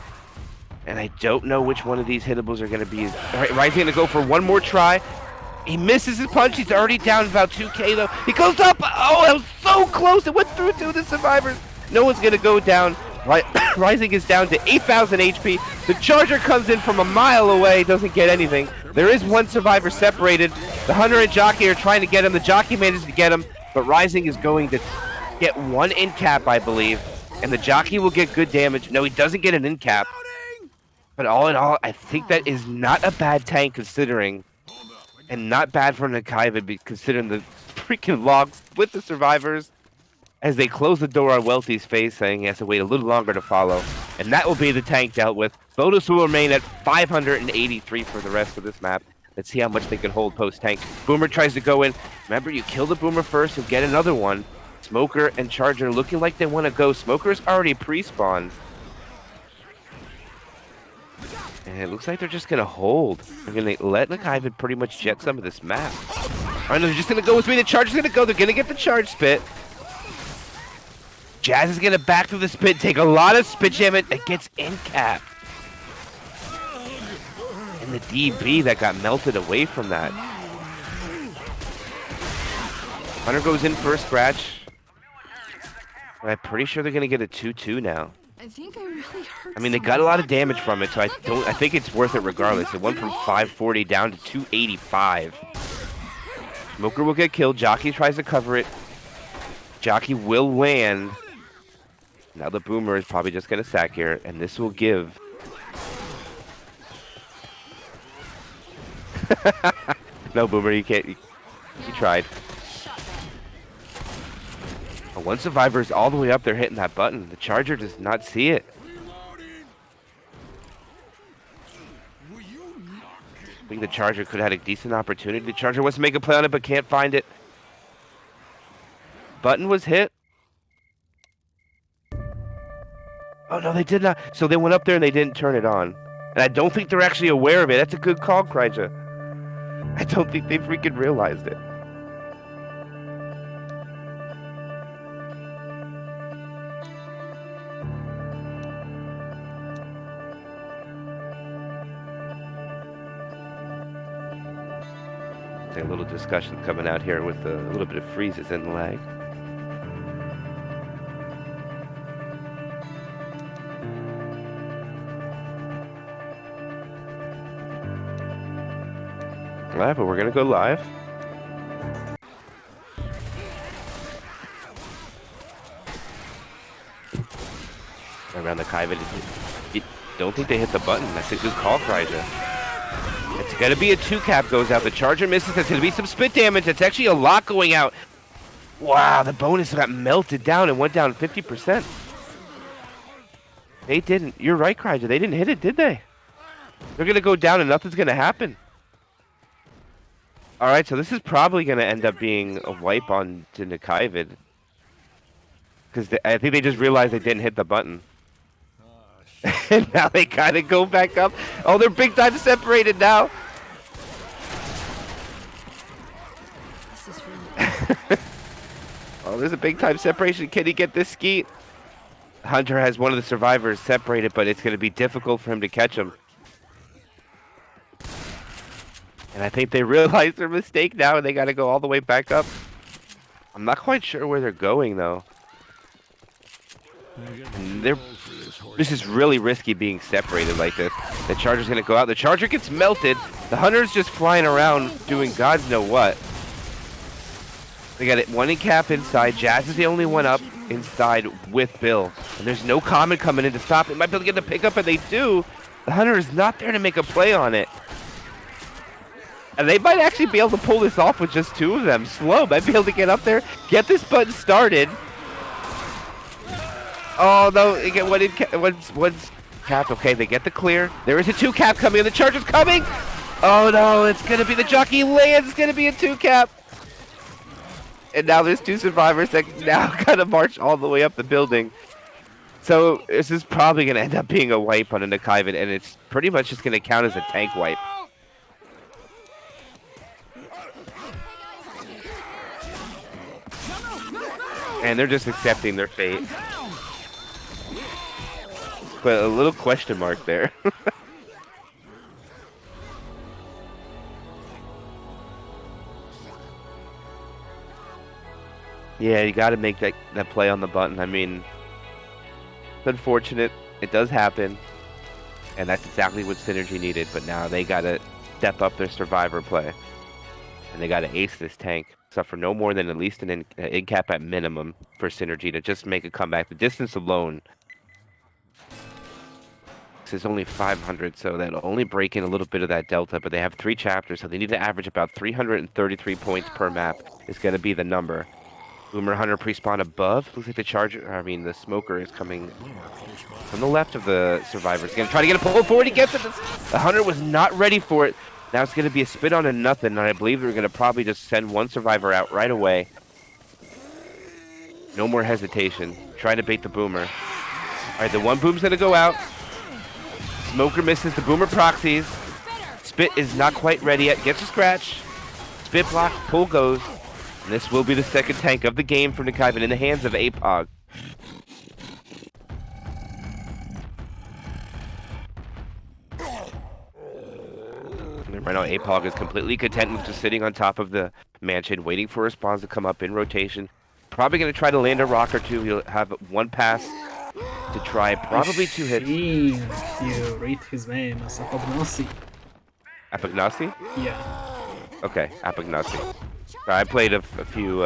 And I don't know which one of these hittables are going to be. All right, Rising going to go for one more try. He misses his punch. He's already down about 2k though. He goes up. Oh, that was so close. It went through 2 of the survivors. No one's going to go down. Rising is down to 8,000 HP. The charger comes in from a mile away. Doesn't get anything. There is one survivor separated. The Hunter and Jockey are trying to get him. The Jockey manages to get him. But Rising is going to get one in cap, I believe. And the Jockey will get good damage. No, he doesn't get an in cap. But all in all, I think that is not a bad tank considering. And not bad for Nakavt considering the freaking logs with the survivors as they close the door on Welty's face, saying he has to wait a little longer to follow. And that will be the tank dealt with. Bonus will remain at 583 for the rest of this map. Let's see how much they can hold post-tank. Boomer tries to go in. Remember, you kill the Boomer first and get another one. Smoker and Charger looking like they want to go. Smoker's already pre-spawned. And it looks like they're just going to hold. They're going to let Nakavt pretty much jet some of this map. All right, they're just going to go with me. The Charger's going to go. They're going to get the charge spit. Jazz is going to back through the spit, take a lot of spit jam. It gets in cap. And the DB that got melted away from that. Hunter goes in for a scratch. But I'm pretty sure they're going to get a 2-2 now. I think I really hurt. I mean, they got a lot of damage from it, so I think it's worth it regardless. It went from 540 down to 285. Smoker will get killed. Jockey tries to cover it. Jockey will land. Now the Boomer is probably just going to sack here, and this will give... No, Boomer, you can't. You tried. One survivor is all the way up there hitting that button. The Charger does not see it. I think the Charger could have had a decent opportunity. The Charger wants to make a play on it, but can't find it. Button was hit. Oh, no, they did not. So they went up there and they didn't turn it on. And I don't think they're actually aware of it. That's a good call, Kryja. I don't think they freaking realized it. A little discussion coming out here with a little bit of freezes and lag. Alright, but we're gonna go live. Around the Nakavt. Don't think they hit the button. That's a good call, Kryja. It's gonna be a 2-cap goes out. The Charger misses. There's gonna be some spit damage. It's actually a lot going out. Wow, the bonus got melted down and went down 50%. They didn't. You're right, Kryja. They didn't hit it, did they? They're gonna go down and nothing's gonna happen. All right, so this is probably gonna end up being a wipe on to Nakavt, because I think they just realized they didn't hit the button. And now they kind of go back up. Oh, they're big time separated now. Oh, there's a big time separation. Can he get this skeet? Hunter has one of the survivors separated, but it's going to be difficult for him to catch him. And I think they realize their mistake now, and they got to go all the way back up. I'm not quite sure where they're going, though. And this is really risky being separated like this. The Charger's going to go out. The Charger gets melted. The Hunter's just flying around doing God's know what. They got it one in cap inside. Jazz is the only one up inside with Bill. And there's no Common coming in to stop it. Might be able to get the pickup, and they do. The Hunter is not there to make a play on it. And they might actually be able to pull this off with just 2 of them. Slow might be able to get up there, get this button started. Oh, no, they get one's capped. Okay, they get the clear. There is a 2-cap coming, and the Charger's coming. Oh, no, it's going to be the jockey lands. It's going to be a 2-cap. And now there's 2 survivors that now kind of march all the way up the building. So this is probably going to end up being a wipe on a Nakavt, and it's pretty much just going to count as a tank wipe. And they're just accepting their fate. But a little question mark there. Yeah, you got to make that play on the button. I mean, it's unfortunate. It does happen. And that's exactly what Synergy needed. But now they got to step up their survivor play. And they got to ace this tank. Suffer no more than at least an in-cap at minimum for Synergy to just make a comeback. The distance alone. This is only 500, so that'll only break in a little bit of that delta. But they have 3 chapters, so they need to average about 333 points per map. Is going to be the number. Boomer Hunter pre-spawn above. Looks like the Charger, I mean the Smoker is coming from the left of the survivors. Gonna try to get a pull forward. He gets it. The Hunter was not ready for it. Now it's gonna be a spit on a nothing, and I believe they're gonna probably just send one survivor out right away. No more hesitation. Trying to bait the Boomer. All right, the one Boom's gonna go out. Smoker misses. The Boomer proxies. Spit is not quite ready yet. Gets a scratch. Spit block. Pull goes. And this will be the second tank of the game for Nakavt in the hands of APOG. Right now, APOG is completely content with just sitting on top of the mansion, waiting for spawns to come up in rotation. Probably going to try to land a rock or 2. He'll have 1 pass to try, probably 2 hits. You read his name as Apognosy. Apognosy? Yeah. Okay, Apognosy. I played a few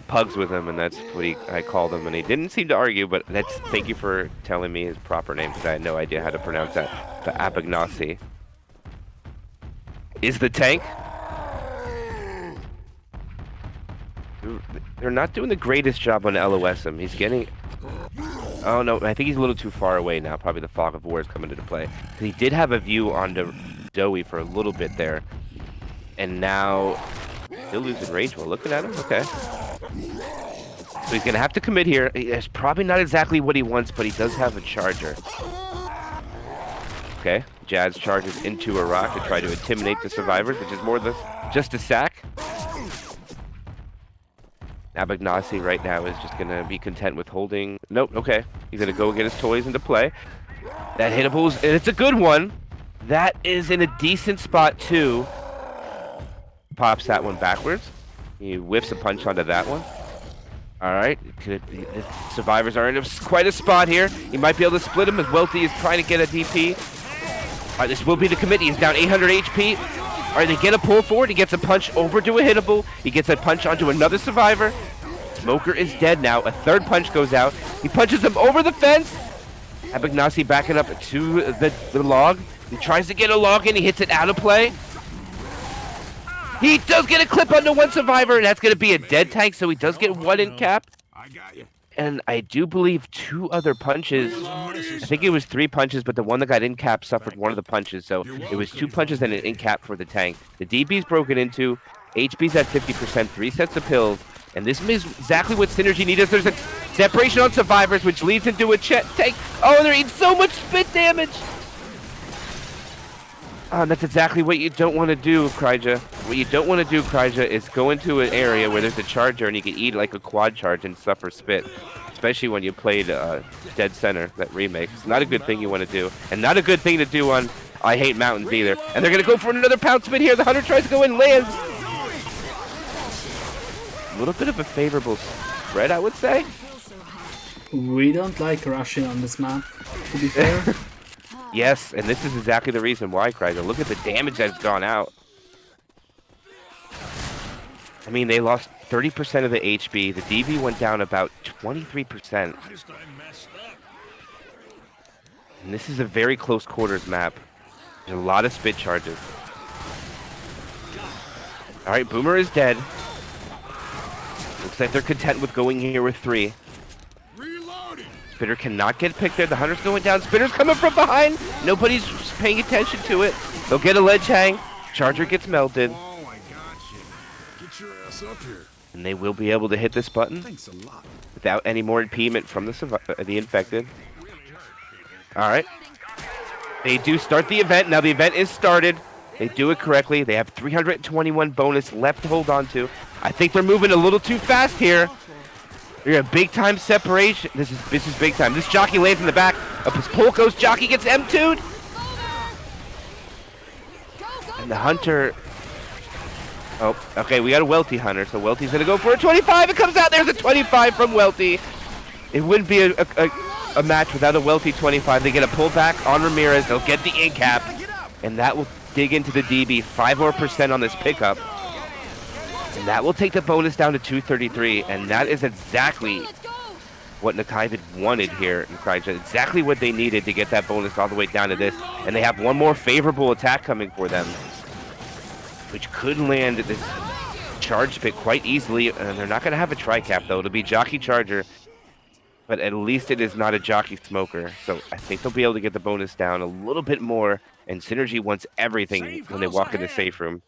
pugs with him, and that's what I called him, and he didn't seem to argue, but thank you for telling me his proper name, because I had no idea how to pronounce that. But Apognosy is the tank. They're not doing the greatest job on LOSM. He's getting... Oh, no, I think he's a little too far away now. Probably the Fog of War is coming into play. He did have a view onto doughy for a little bit there. And now, still losing rage while looking at him. Okay. So he's going to have to commit here. It's probably not exactly what he wants, but he does have a charger. Okay. Jazz charges into a rock to try to intimidate the survivors, which is more than just a sack. Abagnasi right now is just going to be content with holding. Nope. Okay. He's going to go get his toys into play. That hittables, and it's a good one. That is in a decent spot, too. Pops that one backwards. He whiffs a punch onto that one. All right. The survivors are in quite a spot here. He might be able to split him as Welty is trying to get a DP. All right, this will be the committee. He's down 800 HP. All right, they get a pull forward. He gets a punch over to a hittable. He gets a punch onto another survivor. Smoker is dead now. A third punch goes out. He punches him over the fence. Abagnasi backing up to the log. He tries to get a log in. He hits it out of play. He does get a clip onto one survivor, and that's going to be a dead tank, so he does get one in cap. I got you. And I do believe 2 other punches. I think it was 3 punches, but the one that got in cap suffered one of the punches, so it was 2 punches and an in cap for the tank. The DB's broken into. HP's at 50%, 3 sets of pills. And this is exactly what Synergy needs. There's a separation on survivors, which leads into a tank. Oh, and they're eating so much spit damage. That's exactly what you don't want to do, Kryja. What you don't want to do, Kryja, is go into an area where there's a charger and you can eat like a quad charge and suffer spit. Especially when you played Dead Center, that remake. It's not a good thing you want to do. And not a good thing to do on I Hate Mountains either. And they're going to go for another pound spit here. The Hunter tries to go in, lands. A little bit of a favorable spread, I would say. We don't like rushing on this map, to be fair. Yes, and this is exactly the reason why, Kryza. Look at the damage that's gone out. I mean, they lost 30% of the HP. The DB went down about 23%. And this is a very close quarters map. There's a lot of spit charges. All right, Boomer is dead. Looks like they're content with going here with 3. Spitter cannot get picked there. The Hunter's going down. Spitter's coming from behind. Nobody's paying attention to it. They'll get a ledge hang. Charger gets melted. Oh, I got you. Get your ass up here. And they will be able to hit this button Thanks a lot. without any more impediment from the infected. All right. They do start the event. Now the event is started. They do it correctly. They have 321 bonus left to hold on to. I think they're moving a little too fast here. You're a big time separation. This is big time. This jockey lands in the back. Up his pull goes. Jockey gets M2'd. And the Hunter. Oh, okay. We got a Welty Hunter. So Welty's gonna go for a 25. It comes out. There's a 25 from Welty. It wouldn't be a match without a Welty 25. They get a pullback on Ramirez. They'll get the in cap, and that will dig into the DB 5% more on this pickup. And that will take the bonus down to 233, and that is exactly what Nakavt wanted here in Kryja. Exactly what they needed to get that bonus all the way down to this. And they have one more favorable attack coming for them, which could land this charge pit quite easily. And they're not going to have a tri-cap, though. It'll be Jockey Charger, but at least it is not a Jockey Smoker. So I think they'll be able to get the bonus down a little bit more. And Synergy wants everything when they walk in the safe room.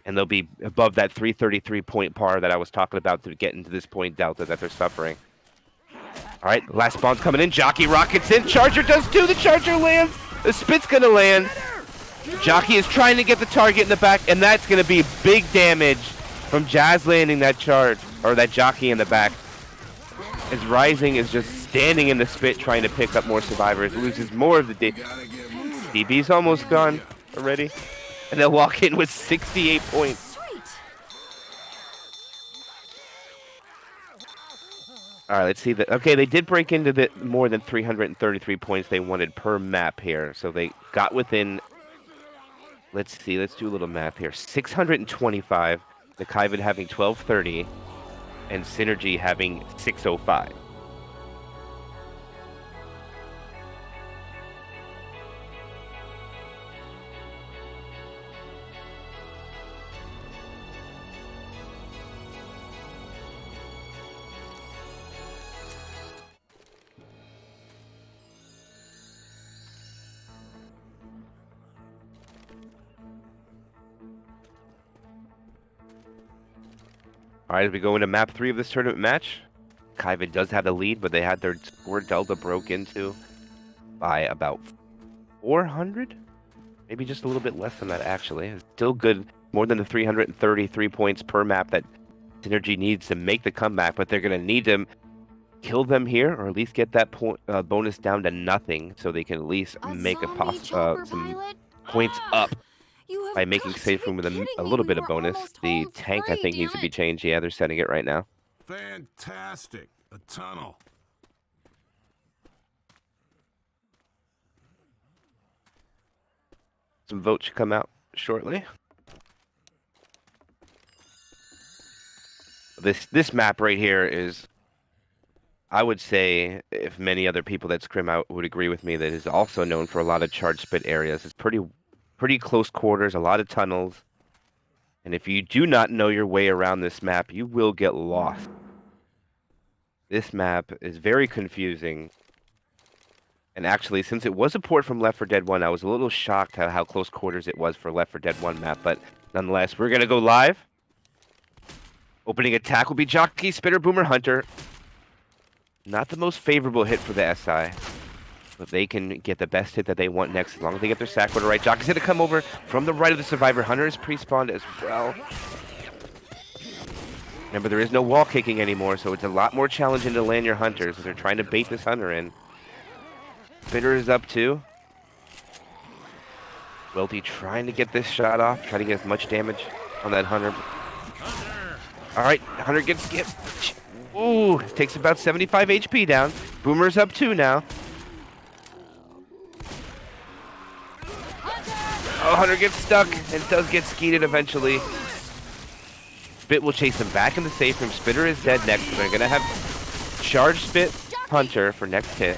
And they'll be above that 333 point par that I was talking about to get into this point delta that they're suffering. All right, last spawn's coming in. Jockey rockets in. Charger does too. The Charger lands. The spit's going to land. Jockey is trying to get the target in the back, and that's going to be big damage from Jazz landing that charge, or that Jockey in the back. As Rising is just standing in the spit trying to pick up more survivors. Loses more of the DB's almost gone already. And they'll walk in with 68 points. All right, let's see that. Okay, they did break into the more than 333 points they wanted per map here. So they got within, let's see, let's do a little math here. 625, Nakavt having 1230, and Synergy having 605. All right, as we go into map 3 of this tournament match, Kaiva does have the lead, but they had their score delta broke into by about 400? Maybe just a little bit less than that, actually. It's still good, more than the 333 points per map that Synergy needs to make the comeback, but they're going to need to kill them here, or at least get that bonus down to nothing, so they can at least make some points up by making safe room with a little bit of bonus. The tank, I think, needs to be changed. Yeah, they're setting it right now. Fantastic. A tunnel. Some votes should come out shortly. This map right here is, I would say, if many other people that scrim out would agree with me, that is also known for a lot of charge spit areas. It's pretty close quarters, a lot of tunnels. And if you do not know your way around this map, you will get lost. This map is very confusing. And actually, since it was a port from Left 4 Dead 1, I was a little shocked at how close quarters it was for Left 4 Dead 1 map. But nonetheless, we're going to go live. Opening attack will be Jockey, Spitter, Boomer, Hunter. Not the most favorable hit for the SI. But they can get the best hit that they want next as long as they get their sack order right. Jockey's going to come over from the right of the Survivor. Hunter is pre-spawned as well. Remember, there is no wall kicking anymore, so it's a lot more challenging to land your Hunters as they're trying to bait this Hunter in. Spitter is up too. Welty trying to get this shot off, trying to get as much damage on that Hunter. Alright, Hunter gets skipped. Ooh, takes about 75 HP down. Boomer's up too now. Oh, Hunter gets stuck and does get skeeted eventually. Spit will chase him back in the safe room. Spitter is dead next. They're going to have Charge Spit Hunter for next hit.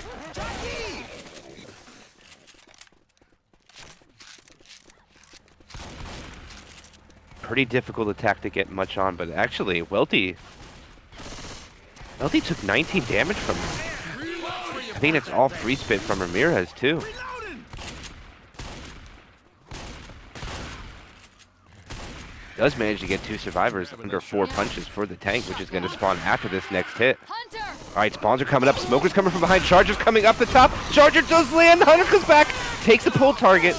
Pretty difficult attack to get much on, but actually, Welty took 19 damage from him. I think it's all free spit from Ramirez, too. Does manage to get 2 survivors under 4 punches for the tank, which is going to spawn after this next hit. Alright, spawns are coming up. Smoker's coming from behind. Charger's coming up the top. Charger does land. Hunter comes back. Takes the pull target.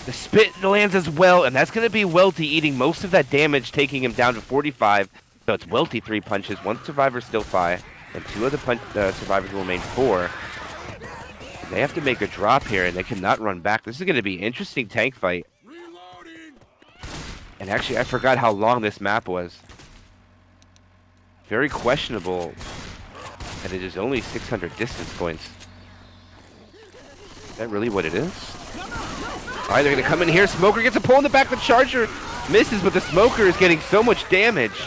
The spit lands as well, and that's going to be Welty eating most of that damage, taking him down to 45. So it's Welty 3 punches, 1 survivor still 5, and 2 other survivors will remain 4. They have to make a drop here, and they cannot run back. This is going to be an interesting tank fight. And actually, I forgot how long this map was. Very questionable, and it is only 600 distance points. Is that really what it is? Alright, they're going to come in here. Smoker gets a pull in the back. The Charger misses, but the Smoker is getting so much damage.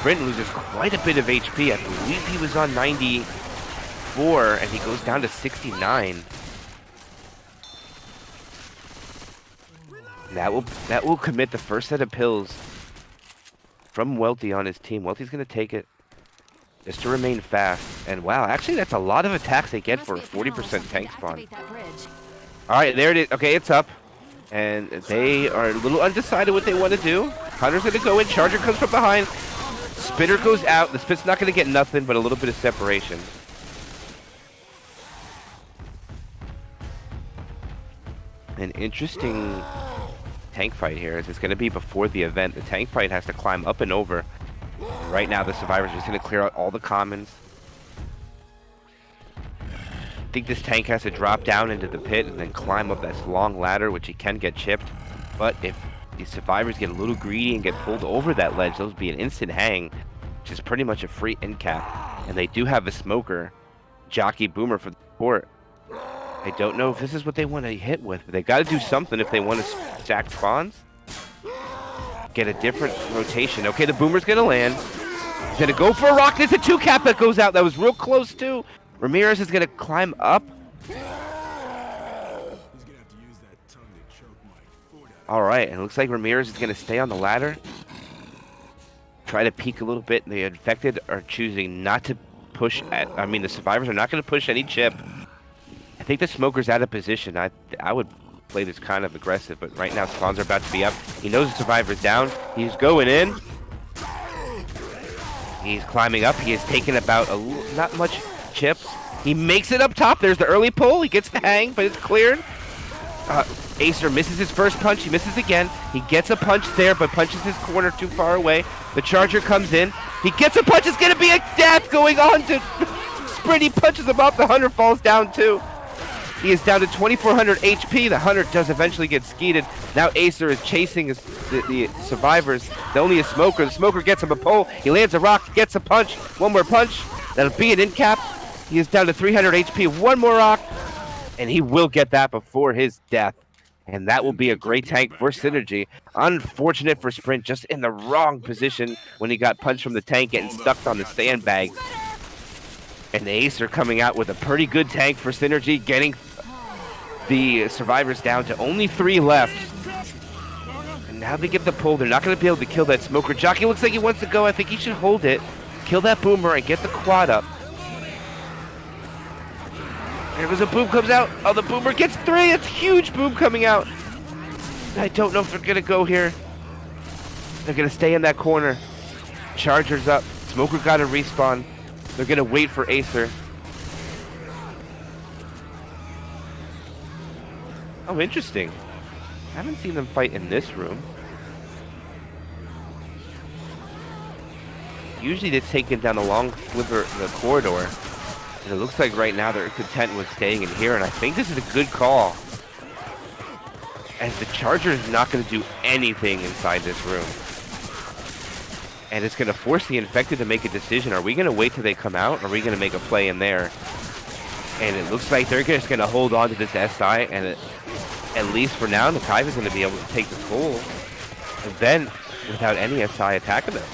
Brent loses quite a bit of HP. I believe he was on 94, and he goes down to 69. That will commit the first set of pills from Welty on his team. Welty's going to take it just to remain fast. And wow, actually that's a lot of attacks they get for a 40% tank spawn. Alright, there it is. Okay, it's up. And they are a little undecided what they want to do. Hunter's going to go in. Charger comes from behind. Spitter goes out. The Spit's not going to get nothing but a little bit of separation. An interesting tank fight here is it's going to be before the event. The tank fight has to climb up and over. Right now the survivors are just going to clear out all the commons. I think this tank has to drop down into the pit and then climb up this long ladder, which he can get chipped. But if these survivors get a little greedy and get pulled over that ledge, those will be an instant hang, which is pretty much a free end cap. And they do have a Smoker, Jockey, Boomer for the support. I don't know if this is what they want to hit with, but they got to do something if they want to stack spawns. Get a different rotation. Okay, the Boomer's going to land. He's going to go for a rock. There's a 2-cap that goes out. That was real close, too. Ramirez is going to climb up. All right, and it looks like Ramirez is going to stay on the ladder. Try to peek a little bit. The infected are choosing not to push at... I mean, the survivors are not going to push any chip. I think the Smoker's out of position. I would play this kind of aggressive, but right now spawns are about to be up. He knows the survivor's down. He's going in. He's climbing up. He has taken about not much chips. He makes it up top. There's the early pull. He gets the hang, but it's cleared. Acer misses his first punch. He misses again. He gets a punch there, but punches his corner too far away. The charger comes in. He gets a punch. It's going to be a death going on to Sprint. He punches him up. The Hunter falls down too. He is down to 2,400 HP. The Hunter does eventually get skeeted. Now Acer is chasing the survivors. Only a Smoker. The Smoker gets him a pull. He lands a rock, gets a punch. One more punch. That'll be an in cap. He is down to 300 HP. One more rock. And he will get that before his death. And that will be a great tank for Synergy. Unfortunate for Sprint, just in the wrong position when he got punched from the tank, getting stuck on the sandbags. And the Acer coming out with a pretty good tank for Synergy, getting the survivors down to only 3 left. And now they get the pull. They're not going to be able to kill that Smoker. Jockey looks like he wants to go. I think he should hold it, kill that Boomer, and get the quad up. There goes a boom, comes out. Oh, the Boomer gets 3. It's huge boom coming out. I don't know if they're going to go here. They're going to stay in that corner. Charger's up. Smoker got to respawn. They're going to wait for Acer. Oh, interesting. I haven't seen them fight in this room. Usually they're taking down the long sliver, the corridor. And it looks like right now they're content with staying in here, and I think this is a good call. As the Charger is not going to do anything inside this room. And it's going to force the Infected to make a decision. Are we going to wait till they come out, or are we going to make a play in there? And it looks like they're just going to hold on to this SI, and at least for now, Nakavt is going to be able to take the full event without any SI attacking them.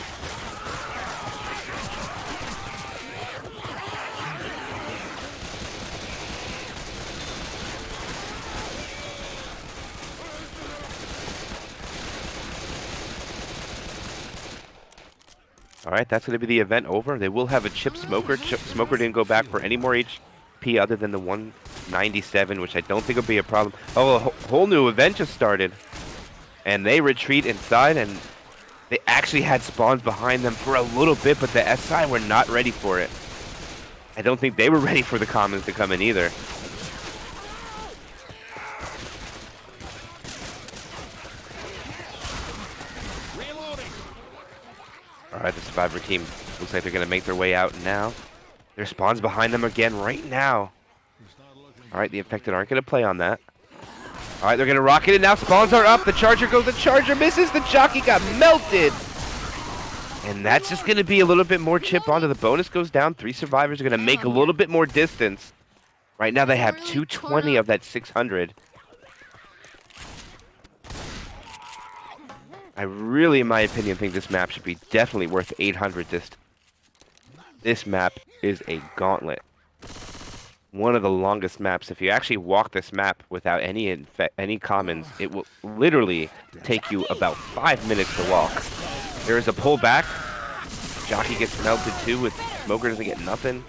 All right, that's going to be the event over. They will have a chip Smoker. Chip Smoker didn't go back for any more HP other than the 197, which I don't think will be a problem. Oh, a whole new event just started. And they retreat inside, and they actually had spawns behind them for a little bit, but the SI were not ready for it. I don't think they were ready for the commons to come in either. All right, the Survivor team looks like they're going to make their way out now. There's spawns behind them again right now. All right, the Infected aren't going to play on that. All right, they're going to rocket it now. Spawns are up. The Charger goes. The Charger misses. The Jockey got melted. And that's just going to be a little bit more chip onto the bonus goes down. 3 survivors are going to make a little bit more distance. Right now they have 220 of that 600. I really, in my opinion, think this map should be definitely worth 800. This map is a gauntlet. One of the longest maps. If you actually walk this map without any commons, it will literally take you about 5 minutes to walk. There is a pullback. Jockey gets melted too, with Smoker doesn't get nothing.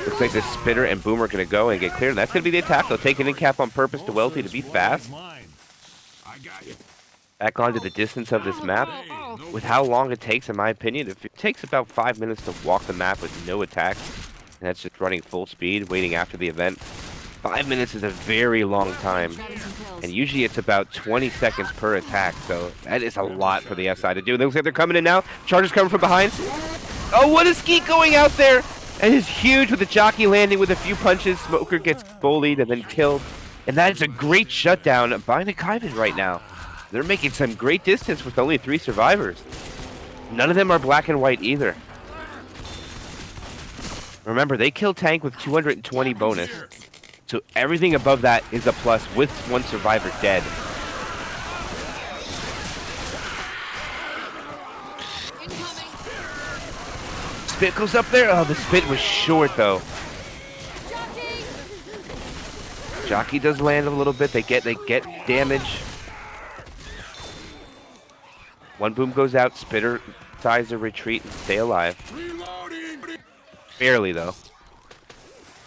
Looks like the Spitter and Boomer are going to go and get cleared. And that's going to be the attack. They'll take an in cap on purpose to Welty to be fast. Back onto the distance of this map. With how long it takes, in my opinion, if it takes about 5 minutes to walk the map with no attacks, and that's just running full speed, waiting after the event, 5 minutes is a very long time. And usually it's about 20 seconds per attack, so that is a lot for the SI to do. They look like they're coming in now. Charger's coming from behind. Oh, what is Skeet going out there? And it's huge with the Jockey landing with a few punches. Smoker gets bullied and then killed. And that is a great shutdown by Nakavt right now. They're making some great distance with only 3 survivors. None of them are black and white either. Remember, they kill tank with 220 bonus. So everything above that is a plus with 1 survivor dead. Spit goes up there. Oh, the spit was short though. Jockey does land a little bit. They get damage. 1 boom goes out. Spitter tries to retreat and stay alive. Barely though.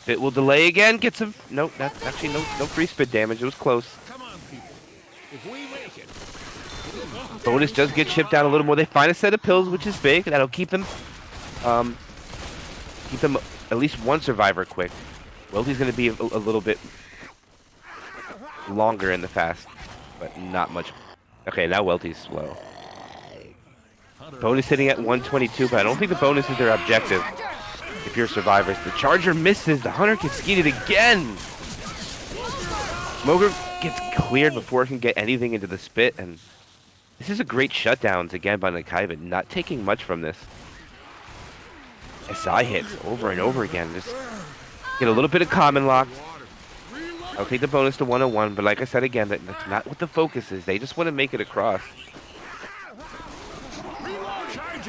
Spit will delay again. Gets him. Nope, that's actually no free spit damage. It was close. Bonus does get chipped down a little more. They find a set of pills, which is big. That'll keep them at least one survivor quick. Welty's going to be a little bit longer in the fast, but not much. Okay, now Welty's slow. Bonus sitting at 122, but I don't think the bonus is their objective. If you're survivors, the charger misses. The hunter gets skeeted again. Smoker gets cleared before it can get anything into the spit, and this is a great shutdowns again by Nakavt, not taking much from this. SI hits over and over again. Just get a little bit of common lock. I'll take the bonus to 101, but like I said again, that's not what the focus is. They just want to make it across.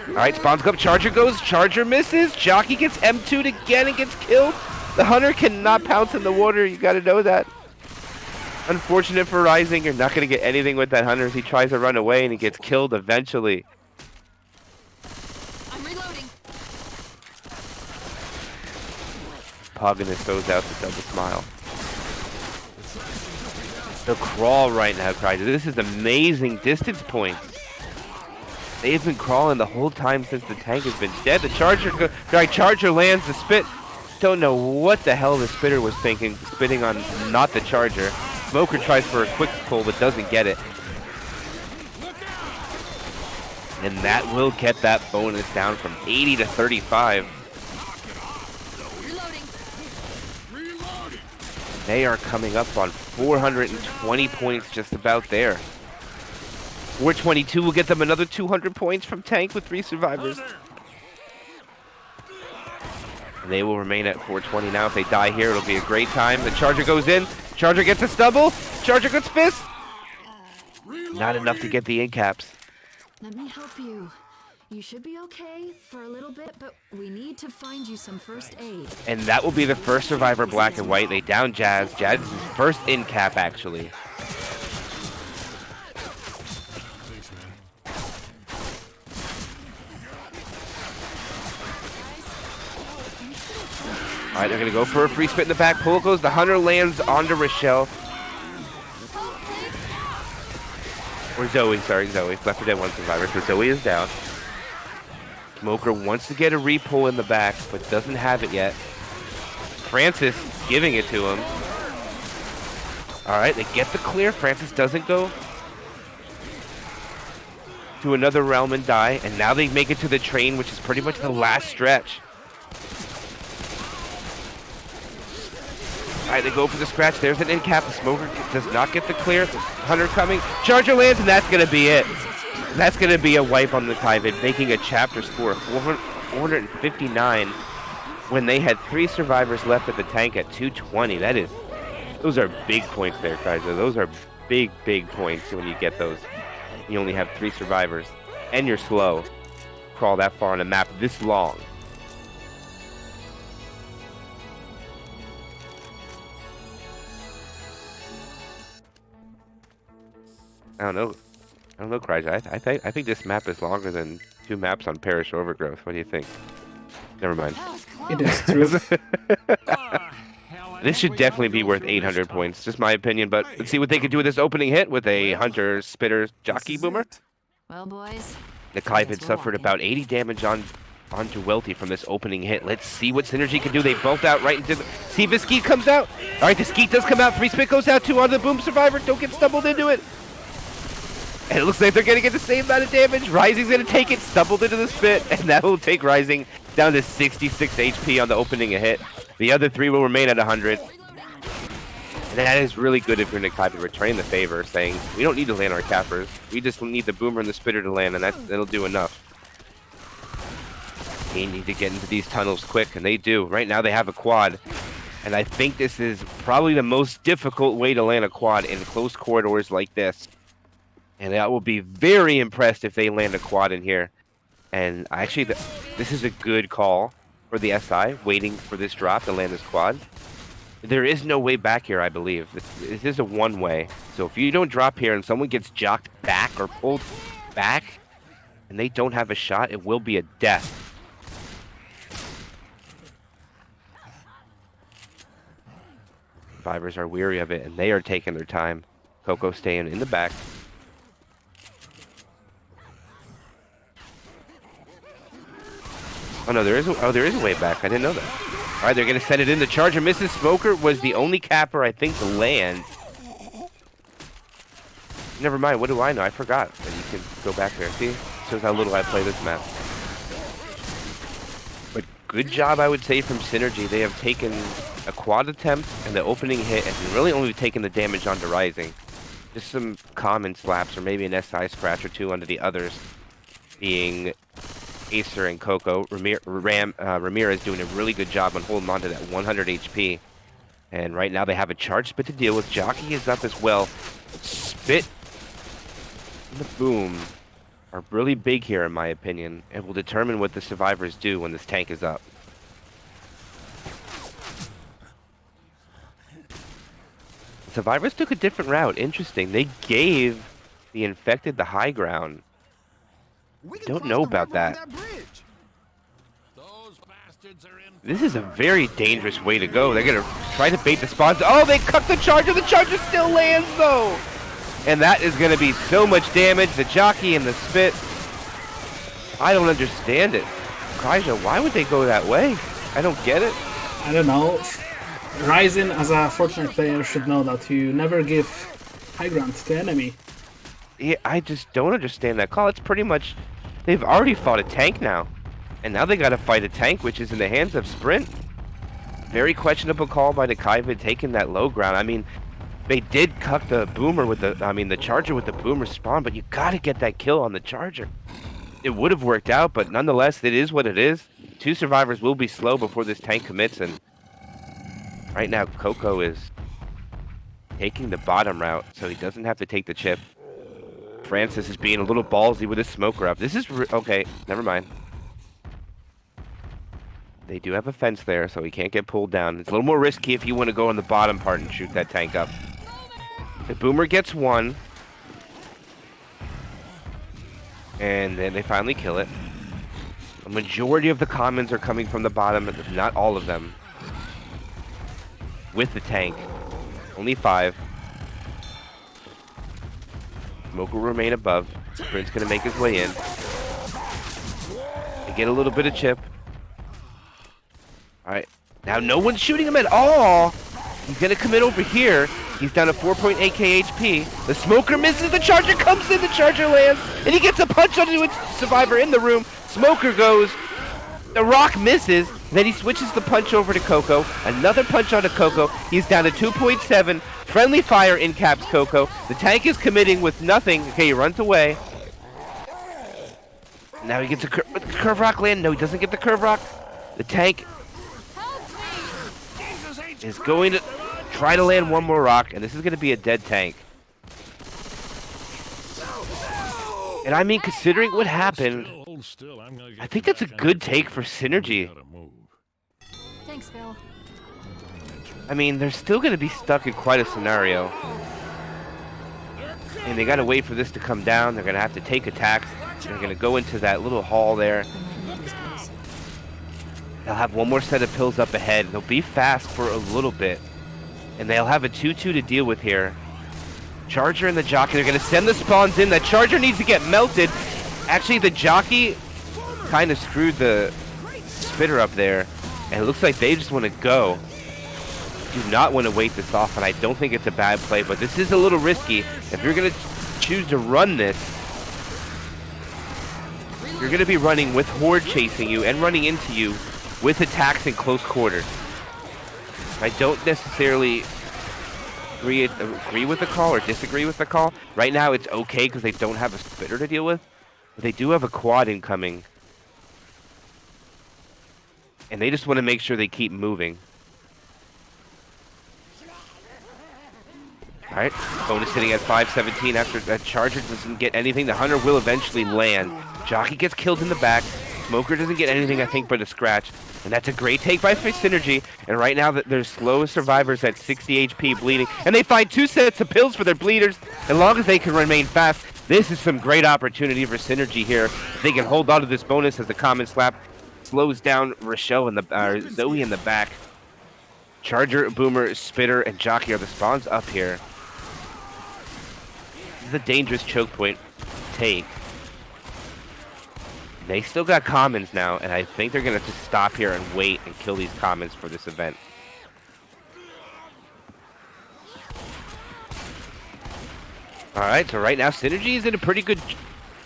Alright, spawns up, Charger goes, Charger misses, Jockey gets M2'd again and gets killed. The Hunter cannot pounce in the water, you gotta know that. Unfortunate for Rising, you're not gonna get anything with that Hunter as he tries to run away and he gets killed eventually. I'm reloading. Pogonus throws out the double smile. The crawl right now, Cryder. This is amazing distance points. They've been crawling the whole time since the tank has been dead. The Charger lands the spit. Don't know what the hell the spitter was thinking, spitting on not the Charger. Smoker tries for a quick pull but doesn't get it. And that will get that bonus down from 80 to 35. They are coming up on 420 points, just about there. 422 will get them another 200 points from tank with 3 survivors. And they will remain at 420 now. If they die here, it'll be a great time. The Charger goes in. Charger gets a stubble. Charger gets fist. Not enough to get the in caps. Let me help you. You should be okay for a little bit, but we need to find you some first aid. And that will be the first survivor, black and white. They down Jazz. Jazz is his first in cap, actually. All right, they're going to go for a free spit in the back. Pull goes. The Hunter lands onto Rochelle. Or Zoe, sorry, Zoe. Left 4 Dead 1 survivor, so Zoe is down. Smoker wants to get a repull in the back, but doesn't have it yet. Francis giving it to him. All right, they get the clear. Francis doesn't go to another realm and die, and now they make it to the train, which is pretty much the last stretch. All right, they go for the scratch. There's an in cap. The Smoker does not get the clear. The Hunter coming. Charger lands, and that's going to be it. That's going to be a wipe on the Nakavt, making a chapter score of 459 when they had 3 survivors left at the tank at 220. Those are big points there, Kaiser. Those are big, big points when you get those. You only have 3 survivors, and you're slow. Crawl that far on a map this long. I don't know, Kryja. I think this map is longer than 2 maps on Parish Overgrowth. What do you think? Never mind. It is true. This should definitely be worth 800 points, just my opinion. But let's see what they can do with this opening hit with a Hunter, Spitter, Jockey Boomer. Well, boys. Nakavt had suffered about 80 damage onto Welty from this opening hit. Let's see what Synergy can do. They both out right into the... See if the Skeet comes out. All right, the Skeet does come out. Free spit goes out to on the Boom Survivor. Don't get stumbled into it. And it looks like they're going to get the same amount of damage. Rising's going to take it, stumbled into the spit, and that will take Rising down to 66 HP on the opening hit. The other 3 will remain at 100. And that is really good if you're Nakavt returning the favor, saying, we don't need to land our cappers. We just need the Boomer and the Spitter to land, and that'll do enough. They need to get into these tunnels quick, and they do. Right now they have a quad. And I think this is probably the most difficult way to land a quad in close corridors like this. And I will be very impressed if they land a quad in here. And actually, this is a good call for the SI, waiting for this drop to land this quad. There is no way back here, I believe. This is a one-way. So if you don't drop here and someone gets jocked back or pulled back, and they don't have a shot, it will be a death. Survivors are weary of it, and they are taking their time. Coco staying in the back. Oh no, there is a way back. I didn't know that. All right, they're gonna send it in. The Charger misses. Smoker was the only capper I think to land. Never mind. What do I know? I forgot that you can go back there. See, shows how little I play this map. But good job, I would say, from Synergy. They have taken a quad attempt and the opening hit, and really only taken the damage onto Rising. Just some common slaps, or maybe an SI scratch or two onto the others, being Acer and Coco. Ramirez doing a really good job on holding on to that 100 HP. And right now they have a charge spit to deal with. Jockey is up as well. Spit and the boom are really big here, in my opinion, and will determine what the survivors do when this tank is up. The survivors took a different route. Interesting. They gave the infected the high ground. Don't know about that. This is a very dangerous way to go. They're going to try to bait the spawns. Oh, they cut the Charger. The Charger still lands, though. And that is going to be so much damage. The Jockey and the Spit. I don't understand it. Kaija, why would they go that way? I don't get it. I don't know. Ryzen, as a Fortnite player, should know that you never give high ground to the enemy. Yeah, I just don't understand that call. It's pretty much, they've already fought a tank now. And now they got to fight a tank, which is in the hands of Sprint. Very questionable call by Nakavt taking that low ground. I mean, they did cuck the Boomer with the Charger with the Boomer spawn, but you got to get that kill on the Charger. It would have worked out, but nonetheless, it is what it is. Two survivors will be slow before this tank commits, and right now, Coco is taking the bottom route, so he doesn't have to take the chip. Francis is being a little ballsy with his smoker up. This is okay, never mind. They do have a fence there, so he can't get pulled down. It's a little more risky if you want to go on the bottom part and shoot that tank up. The Boomer gets one. And then they finally kill it. A majority of the commons are coming from the bottom, not all of them. With the tank. Only 5. Smoke will remain above. Sprint's gonna make his way in. They get a little bit of chip. Alright. Now no one's shooting him at all. He's gonna commit over here. He's down to 4.8k HP. The Smoker misses. The Charger comes in. The Charger lands. And he gets a punch onto a survivor in the room. Smoker goes. The Rock misses. Then he switches the punch over to Coco. Another punch onto Coco. He's down to 2.7. Friendly fire in caps Coco. The tank is committing with nothing. Okay, he runs away. Now he gets a curve rock land. No, he doesn't get the curve rock. The tank is going to try to land one more rock, and this is going to be a dead tank. And I mean, considering what happened, I think that's a good take for Synergy. Thanks, Bill. I mean, they're still going to be stuck in quite a scenario. And they got to wait for this to come down. They're going to have to take attacks. They're going to go into that little hall there. They'll have one more set of pills up ahead. They'll be fast for a little bit. And they'll have a 2-2 to deal with here. Charger and the Jockey, they're going to send the spawns in. That Charger needs to get melted. Actually, the Jockey kind of screwed the Spitter up there. And it looks like they just want to go. Do not want to wait this off, and I don't think it's a bad play, but this is a little risky. If you're going to choose to run this, you're going to be running with Horde chasing you and running into you with attacks in close quarters. I don't necessarily agree with the call or disagree with the call. Right now it's okay because they don't have a Spitter to deal with, but they do have a quad incoming. And they just want to make sure they keep moving. Alright, bonus sitting at 517 after that Charger doesn't get anything. The Hunter will eventually land. Jockey gets killed in the back. Smoker doesn't get anything, I think, but a scratch. And that's a great take by Synergy. And right now, they're slow survivors at 60 HP bleeding. And they find 2 sets of pills for their bleeders. As long as they can remain fast, this is some great opportunity for Synergy here. If they can hold on to this bonus as the common slap slows down Rochelle and Zoe in the back. Charger, Boomer, Spitter, and Jockey are the spawns up here. This is a dangerous choke point take. They still got commons now, and I think they're going to just stop here and wait and kill these commons for this event. Alright, so right now Synergy is in a pretty good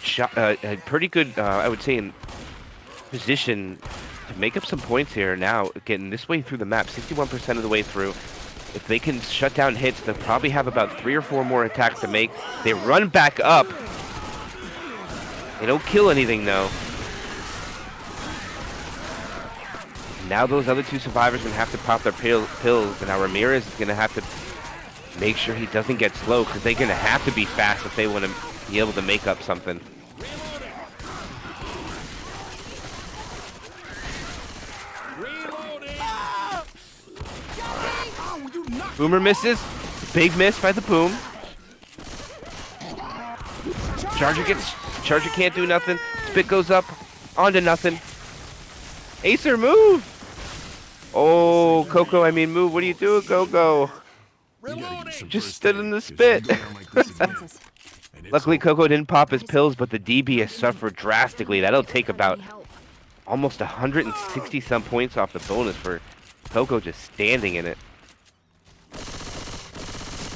shot, I would say, in position to make up some points here now, getting this way through the map, 61% of the way through. If they can shut down hits, they'll probably have about 3 or 4 more attacks to make. They run back up. They don't kill anything, though. Now those other 2 survivors are going to have to pop their pills, and now Ramirez is going to have to make sure he doesn't get slow, because they're going to have to be fast if they want to be able to make up something. Boomer misses. Big miss by the Boom. Charger can't do nothing. Spit goes up. Onto nothing. Acer, move! Oh, Coco, I mean move. What are you doing, Coco? Just stood in the spit. Luckily, Coco didn't pop his pills, but the DB has suffered drastically. That'll take about almost 160 some points off the bonus for Coco just standing in it.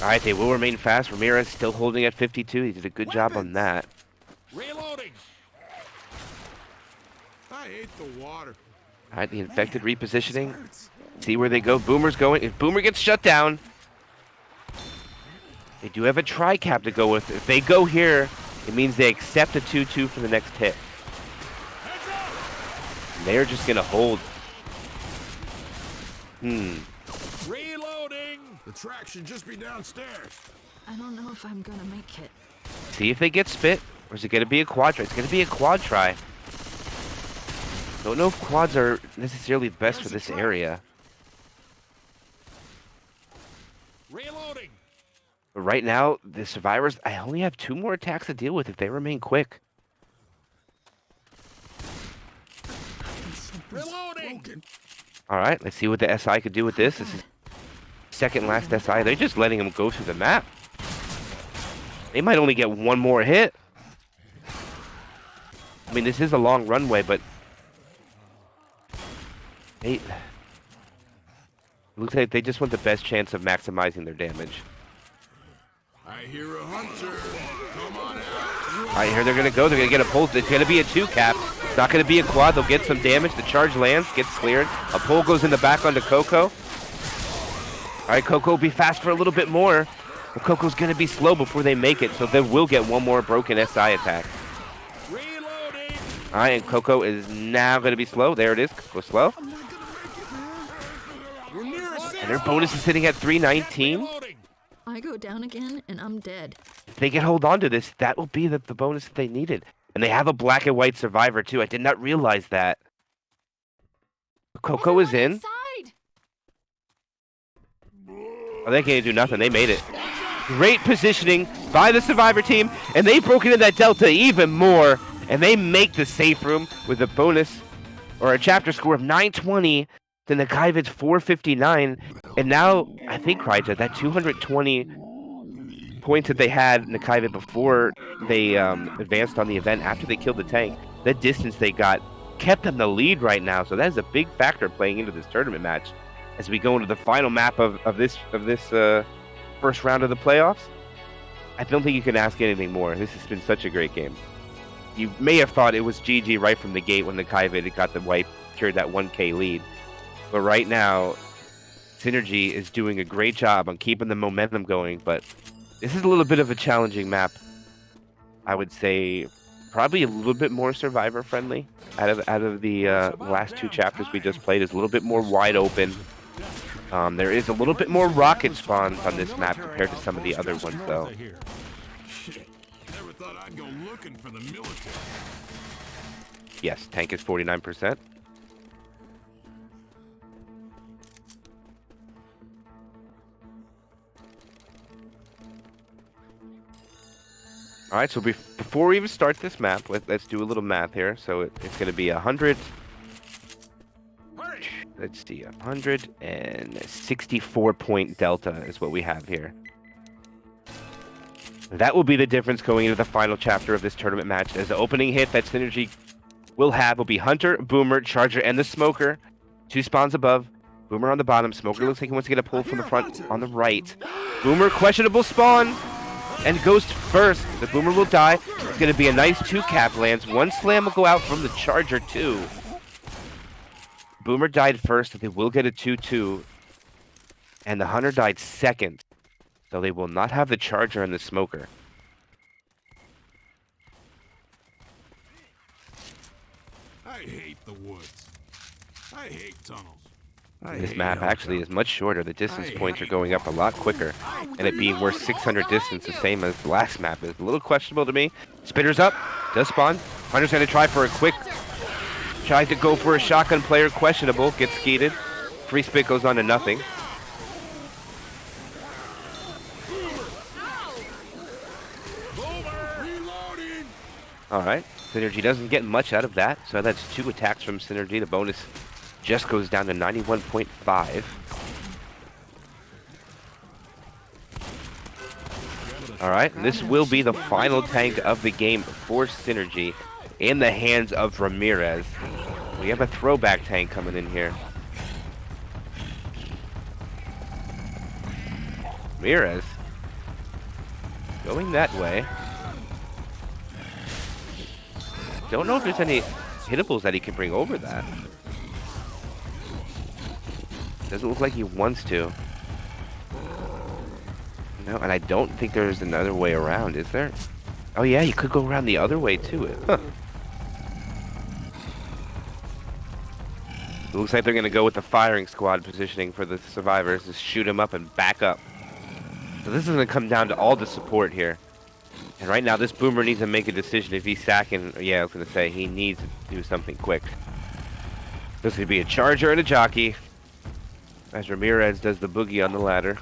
Alright, they will remain fast. Ramirez still holding at 52. He did a good job on that. Reloading. I hate the water. Alright, the infected repositioning. See where they go. Boomer's going. If Boomer gets shut down, they do have a tri-cap to go with. If they go here, it means they accept a 2-2 for the next hit. And they're just going to hold. Reloading. The track should just be downstairs. I don't know if I'm gonna make it. See if they get spit, or is it going to be a quad try? It's going to be a quad try. Don't know if quads are necessarily best for this area. Reloading. But right now, the survivors, I only have 2 more attacks to deal with if they remain quick. Reloading. Alright, let's see what the SI could do with this. This is second last SI. They're just letting him go through the map. They might only get 1 more hit. I mean, this is a long runway, but it looks like they just want the best chance of maximizing their damage. I hear a hunter. Come on out. Alright, here they're going to go. They're going to get a pull. It's going to be a 2-cap. It's not going to be a quad. They'll get some damage. The charge lands, gets cleared. A pull goes in the back onto Coco. Alright, Coco will be fast for a little bit more. But Coco's going to be slow before they make it, so they will get 1 more broken SI attack. Reloading. Alright, and Coco is now going to be slow. There it is. Coco slow. And their bonus is sitting at 319. I go down again and I'm dead. If they can hold on to this, that will be the bonus that they needed. And they have a black and white survivor, too. I did not realize that. Coco is in. Oh, they can't do nothing. They made it. Great positioning by the survivor team. And they've broken in that delta even more. And they make the safe room with a bonus, or a chapter score of 920 to Nakavt's 459. And now, I think, Kryja, that 220 points that they had Nakavt before they advanced on the event, after they killed the tank, that distance they got kept them the lead right now. So that is a big factor playing into this tournament match as we go into the final map of this first round of the playoffs. I don't think you can ask anything more. This has been such a great game. You may have thought it was GG right from the gate when Nakavt got the wipe, carried that 1K lead. But right now, Synergy is doing a great job on keeping the momentum going, but this is a little bit of a challenging map. I would say probably a little bit more survivor friendly out of the last 2 chapters we just played. Is a little bit more wide open. There is a little bit more rocket spawns on this map compared to some of the other ones, though. Never thought I'd go looking for the military. Yes, tank is 49%. All right, so before we even start this map, let's do a little math here. So it's going to be 100. Let's see, 164-point delta is what we have here. That will be the difference going into the final chapter of this tournament match. As the opening hit that Synergy will be Hunter, Boomer, Charger, and the Smoker. 2 spawns above. Boomer on the bottom. Smoker looks like he wants to get a pull from the front on the right. Boomer, questionable spawn, and goes first. The Boomer will die. It's going to be a nice 2-cap lands. 1 slam will go out from the Charger, too. Boomer died first. They will get a 2-2. And the Hunter died second. So they will not have the Charger and the Smoker. I hate the woods. I hate tunnels. This map actually is much shorter. The distance points are going up a lot quicker. And it being worth 600 distance, the same as the last map, is a little questionable to me. Spitter's up. Does spawn. Hunter's going to try for a quick... Tries to go for a shotgun player. Questionable. Gets skeeted. Free spit goes on to nothing. Alright. Synergy doesn't get much out of that. So that's 2 attacks from Synergy. The bonus just goes down to 91.5. Alright, this will be the final tank of the game for Synergy in the hands of Ramirez. We have a throwback tank coming in here. Ramirez going that way. Don't know if there's any hittables that he can bring over that. Doesn't look like he wants to. No, and I don't think there's another way around, is there? Oh yeah, you could go around the other way too. Huh. It looks like they're gonna go with the firing squad positioning for the survivors. Just shoot him up and back up. So this is gonna come down to all the support here. And right now, this Boomer needs to make a decision if he's sacking. Yeah, I was gonna say he needs to do something quick. This could be a Charger and a Jockey, as Ramirez does the boogie on the ladder.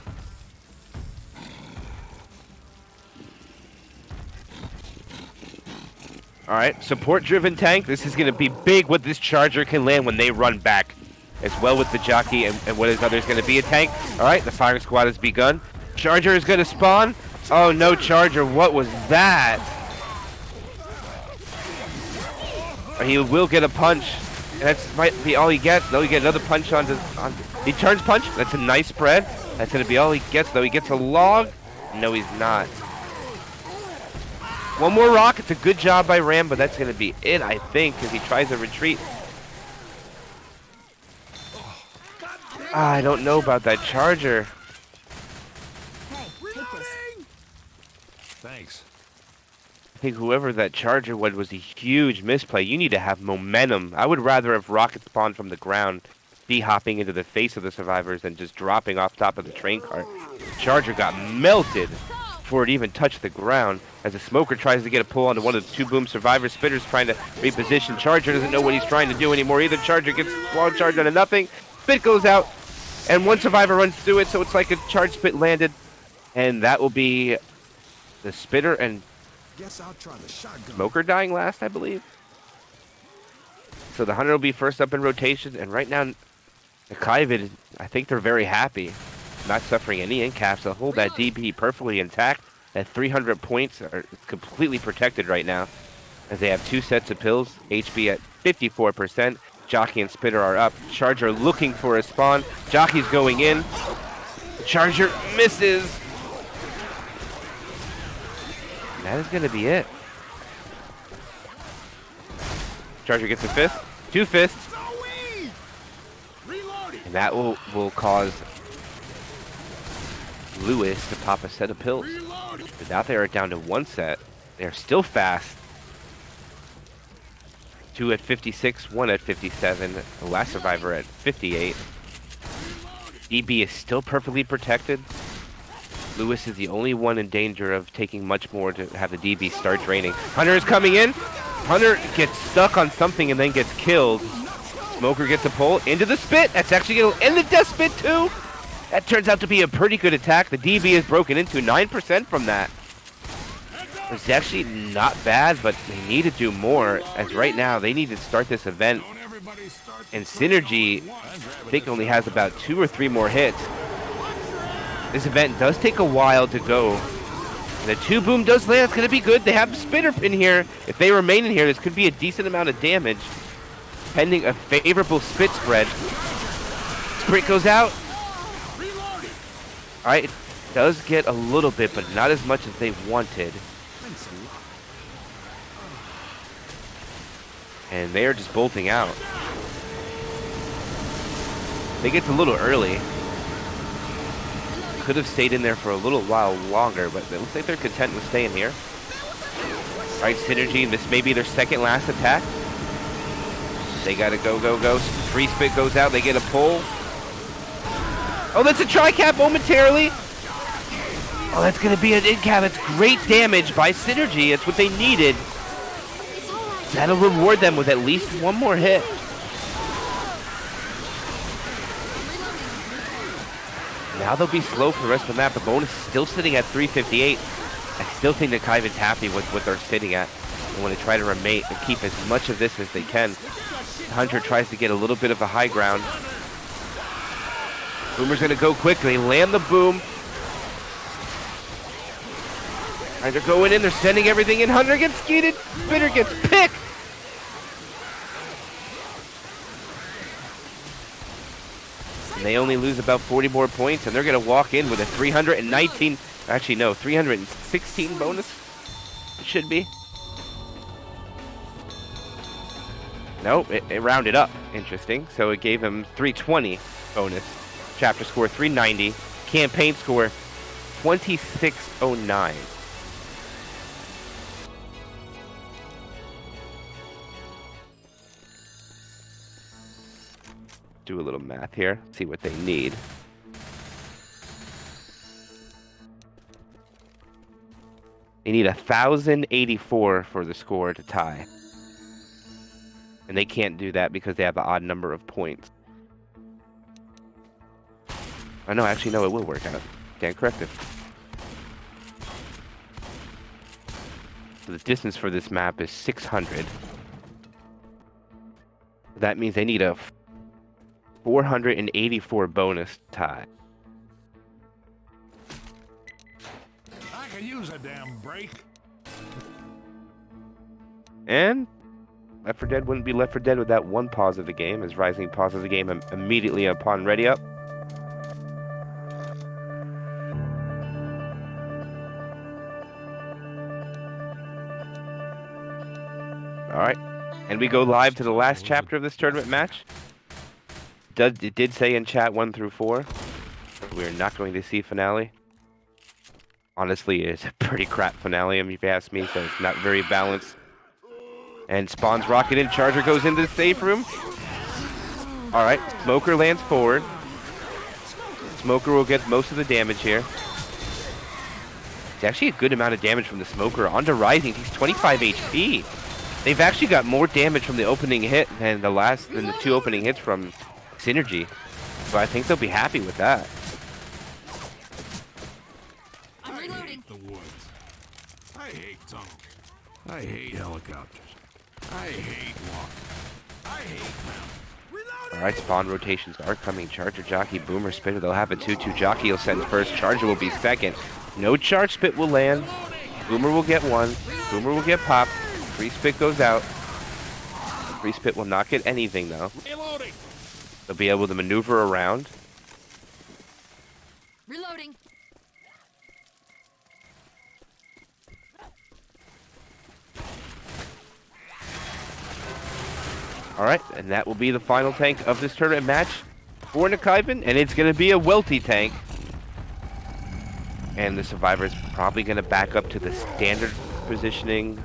Alright, support-driven tank. This is going to be big what this Charger can land when they run back. As well with the Jockey and what his other's going to be a tank. Alright, the firing squad has begun. Charger is going to spawn. Oh no, Charger, what was that? He will get a punch. That might be all he gets. No, he get another punch on. He turns punch. That's a nice spread. That's going to be all he gets, though. He gets a log. No, he's not. One more rock. It's a good job by Ram, but that's going to be it, I think, because he tries to retreat. I don't know about that Charger. Hey, take this. Thanks. I think whoever that Charger was a huge misplay. You need to have momentum. I would rather have rocket spawned from the ground, be hopping into the face of the survivors than just dropping off top of the train cart. Charger got melted before it even touched the ground. As the Smoker tries to get a pull onto one of the 2 boom survivors, Spitter's trying to reposition. Charger doesn't know what he's trying to do anymore either. Charger gets long charge onto nothing. Spit goes out, and one survivor runs through it, so it's like a charge spit landed. And that will be the Spitter and Smoker dying last, I believe. So the Hunter will be first up in rotation, and right now, Nakavt, I think they're very happy. Not suffering any incaps. They'll hold that DP perfectly intact. At 300 points are completely protected right now, as they have 2 sets of pills. HB at 54%. Jockey and Spitter are up. Charger looking for a spawn. Jockey's going in. Charger misses. That is going to be it. Charger gets a fist. 2 fists. And that will cause Lewis to pop a set of pills. But now they are down to 1 set. They're still fast. 2 at 56, 1 at 57. The last survivor at 58. DB is still perfectly protected. Lewis is the only one in danger of taking much more to have the DB start draining. Hunter is coming in. Hunter gets stuck on something and then gets killed. Smoker gets a pull into the spit. That's actually going to end the death spit too. That turns out to be a pretty good attack. The DB is broken into 9% from that. It's actually not bad, but they need to do more, as right now they need to start this event. And Synergy, I think, only has about 2 or 3 more hits. This event does take a while to go. The 2 boom does land. It's going to be good. They have the spinner in here. If they remain in here, this could be a decent amount of damage. Pending a favorable spit spread. Sprint goes out. Alright, it does get a little bit, but not as much as they wanted. And they are just bolting out. They get a little early. Could have stayed in there for a little while longer, but it looks like they're content with staying here. Alright, Synergy, this may be their second last attack. They gotta go, go, go. Free spit goes out, they get a pull. Oh, that's a tri-cap momentarily. Oh, that's gonna be an in-cap. That's great damage by Synergy. That's what they needed. That'll reward them with at least one more hit. Now they'll be slow for the rest of the map. The bonus is still sitting at 358. I still think that Kyvan's happy with what they're sitting at. They want to try to remain and keep as much of this as they can. Hunter tries to get a little bit of the high ground. Boomer's going to go quickly, land the boom. And they're going in, they're sending everything in. Hunter gets skeeted, Spitter gets picked. And they only lose about 40 more points, and they're going to walk in with a 319, actually no, 316 bonus. It should be. Nope, it rounded up. Interesting. So it gave him 320 bonus. Chapter score 390. Campaign score 2609. Do a little math here. See what they need. They need 1,084 for the score to tie. And they can't do that because they have an odd number of points. Oh no, actually no, it will work out. Can't correct it. So the distance for this map is 600. That means they need a 484 bonus tie. I could use a damn break. And Left 4 Dead wouldn't be Left 4 Dead without one pause of the game, as Rising pauses the game immediately upon ready up. Alright, and we go live to the last chapter of this tournament match. It did say in chat 1 through 4. We're not going to see finale. Honestly, it's a pretty crap finale, if you ask me, so it's not very balanced. And Spawn's rocket in. Charger goes into the safe room. Alright, Smoker lands forward. Smoker will get most of the damage here. It's actually a good amount of damage from the Smoker onto Rising. He's 25 HP. They've actually got more damage from the opening hit than the 2 opening hits from Synergy. So I think they'll be happy with that. I hate the woods. I hate tunnels. I hate helicopters. I hate walking. I hate mountains. Alright, spawn rotations are coming. Charger, Jockey, Boomer, Spitter. They'll have a 2-2. Jockey will send first. Charger will be second. No charge spit will land. Boomer will get 1. Boomer will get popped. Free spit goes out. Free spit will not get anything though. Reloading. They'll be able to maneuver around. Reloading. Alright, and that will be the final tank of this tournament match for Nakavt, and it's going to be a Welty tank. And the Survivor's probably going to back up to the standard positioning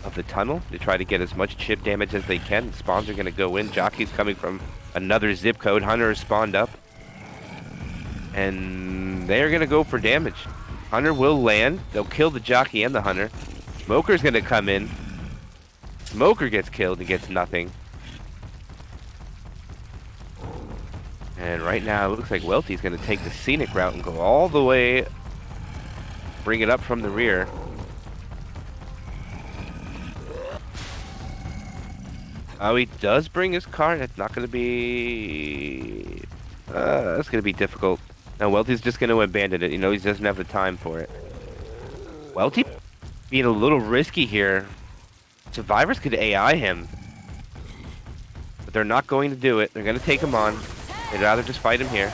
of the tunnel to try to get as much chip damage as they can. The spawns are going to go in. Jockey's coming from another zip code. Hunter is spawned up. And they're going to go for damage. Hunter will land. They'll kill the Jockey and the Hunter. Smoker's going to come in. Smoker gets killed and gets nothing. And right now, it looks like Welty's going to take the scenic route and go all the way, bring it up from the rear. Oh, he does bring his car. That's not going to be... that's going to be difficult. No, Welty's just going to abandon it. You know, he doesn't have the time for it. Welty being a little risky here. Survivors could AI him. But they're not going to do it. They're going to take him on. They'd rather just fight him here.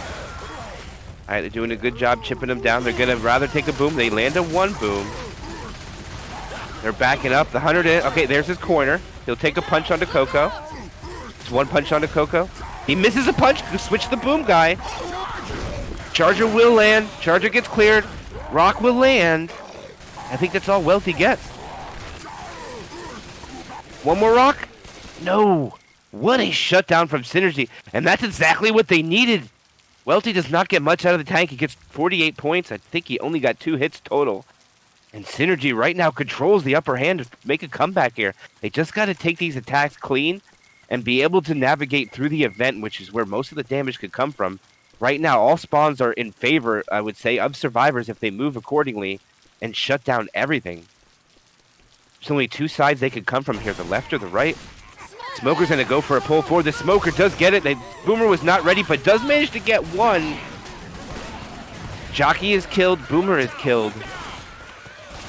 Alright, they're doing a good job chipping him down. They're going to rather take a boom. They land a 1 boom. They're backing up. The 100 in. Okay, there's his corner. He'll take a punch onto Coco. It's 1 punch onto Coco. He misses a punch. Switch the boom guy. Charger will land. Charger gets cleared. Rock will land. I think that's all Welty gets. 1 more rock? No. What a shutdown from Synergy. And that's exactly what they needed. Welty does not get much out of the tank. He gets 48 points. I think he only got 2 hits total. And Synergy right now controls the upper hand to make a comeback here. They just got to take these attacks clean and be able to navigate through the event, which is where most of the damage could come from. Right now, all spawns are in favor, I would say, of survivors if they move accordingly and shut down everything. There's only 2 sides they could come from here, the left or the right. Smoker's going to go for a pull forward. The Smoker does get it. Boomer was not ready, but does manage to get 1. Jockey is killed. Boomer is killed.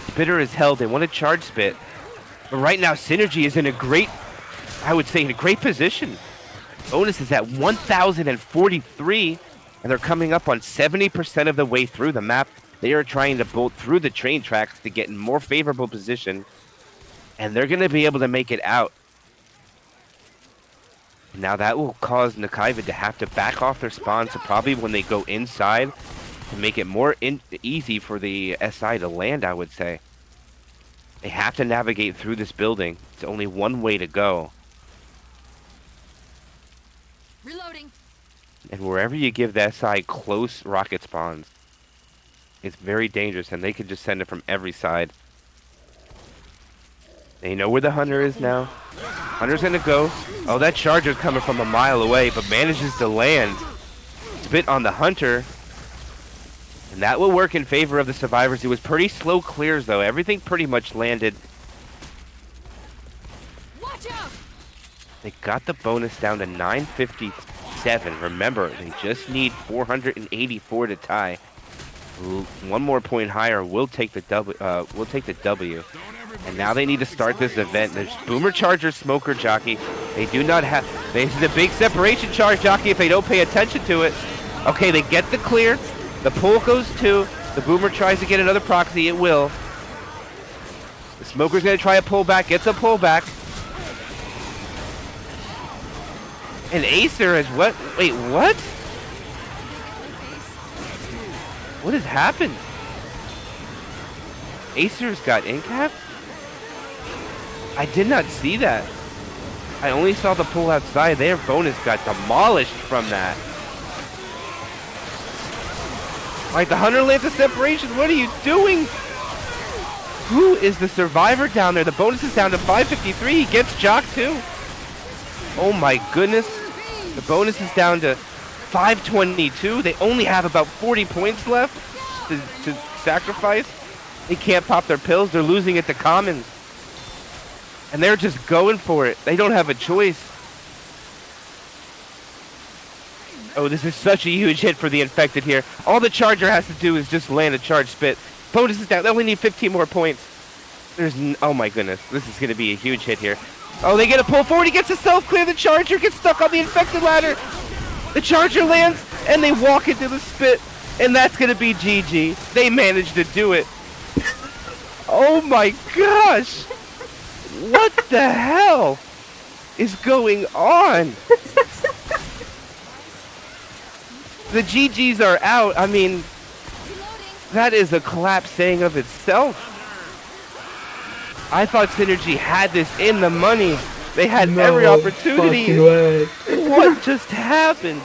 Spitter is held. They want to charge Spit. But right now, Synergy is in a great, I would say, in a great position. Bonus is at 1,043, and they're coming up on 70% of the way through the map. They are trying to bolt through the train tracks to get in more favorable position, and they're going to be able to make it out. Now that will cause Nakavt to have to back off their spawn, so probably when they go inside, to make it more easy for the SI to land, I would say. They have to navigate through this building. It's only one way to go. Reloading. And wherever you give the SI close rocket spawns, it's very dangerous, and they can just send it from every side. They know where the Hunter is now. Hunter's gonna go. Oh, that Charger's coming from a mile away, but manages to land. Spit on the Hunter. And that will work in favor of the survivors. It was pretty slow clears, though. Everything pretty much landed. Watch out! They got the bonus down to 957. Remember, they just need 484 to tie. 1 more point higher will take the W. And now they need to start this event. There's Boomer, Charger, Smoker, Jockey. They do not have... This is a big separation charge, Jockey, if they don't pay attention to it. Okay, they get the clear. The pull goes 2. The Boomer tries to get another proxy. It will. The Smoker's going to try a pullback. Gets a pullback. And Acer is what? Wait, what? What has happened? Acer's got incap? I did not see that. I only saw the pull outside. Their bonus got demolished from that. Like, the Hunter lands a separation. What are you doing? Who is the survivor down there? The bonus is down to 553. He gets Jock too. Oh my goodness. The bonus is down to 522. They only have about 40 points left to sacrifice. They can't pop their pills. They're losing it to commons. And they're just going for it. They don't have a choice. Oh, this is such a huge hit for the infected here. All the Charger has to do is just land a charge Spit. Bonus is down. They only need 15 more points. Oh my goodness. This is going to be a huge hit here. Oh, they get a pull forward. He gets a self-clear. The Charger gets stuck on the infected ladder. The Charger lands, and they walk into the Spit. And that's going to be GG. They managed to do it. Oh my gosh. What the hell is going on? The GGs are out. I mean, that is a collapse saying of itself. I thought Synergy had this in the money. They had every opportunity. What just happened?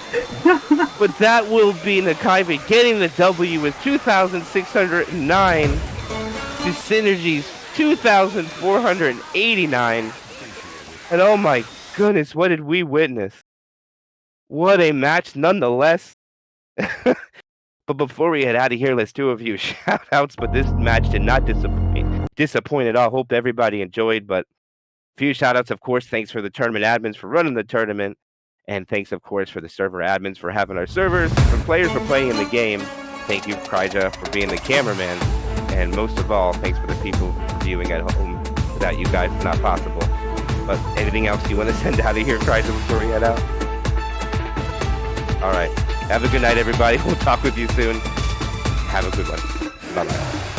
But that will be Nakavt getting the W with 2,609 to Synergy's 2,489. And oh my goodness, what did we witness? What a match nonetheless. But before we head out of here, let's do a few shout outs. But this match did not disappoint at all. Hope everybody enjoyed. But a few shout outs, of course. Thanks for the tournament admins for running the tournament. And thanks, of course, for the server admins for having our servers, for players for playing in the game. Thank you, Kryja, for being the cameraman. And most of all, thanks for the people viewing at home. Without you guys, it's not possible. But anything else you want to send out of here, Kryza, before we head out? All right. Have a good night, everybody. We'll talk with you soon. Have a good one. Bye-bye.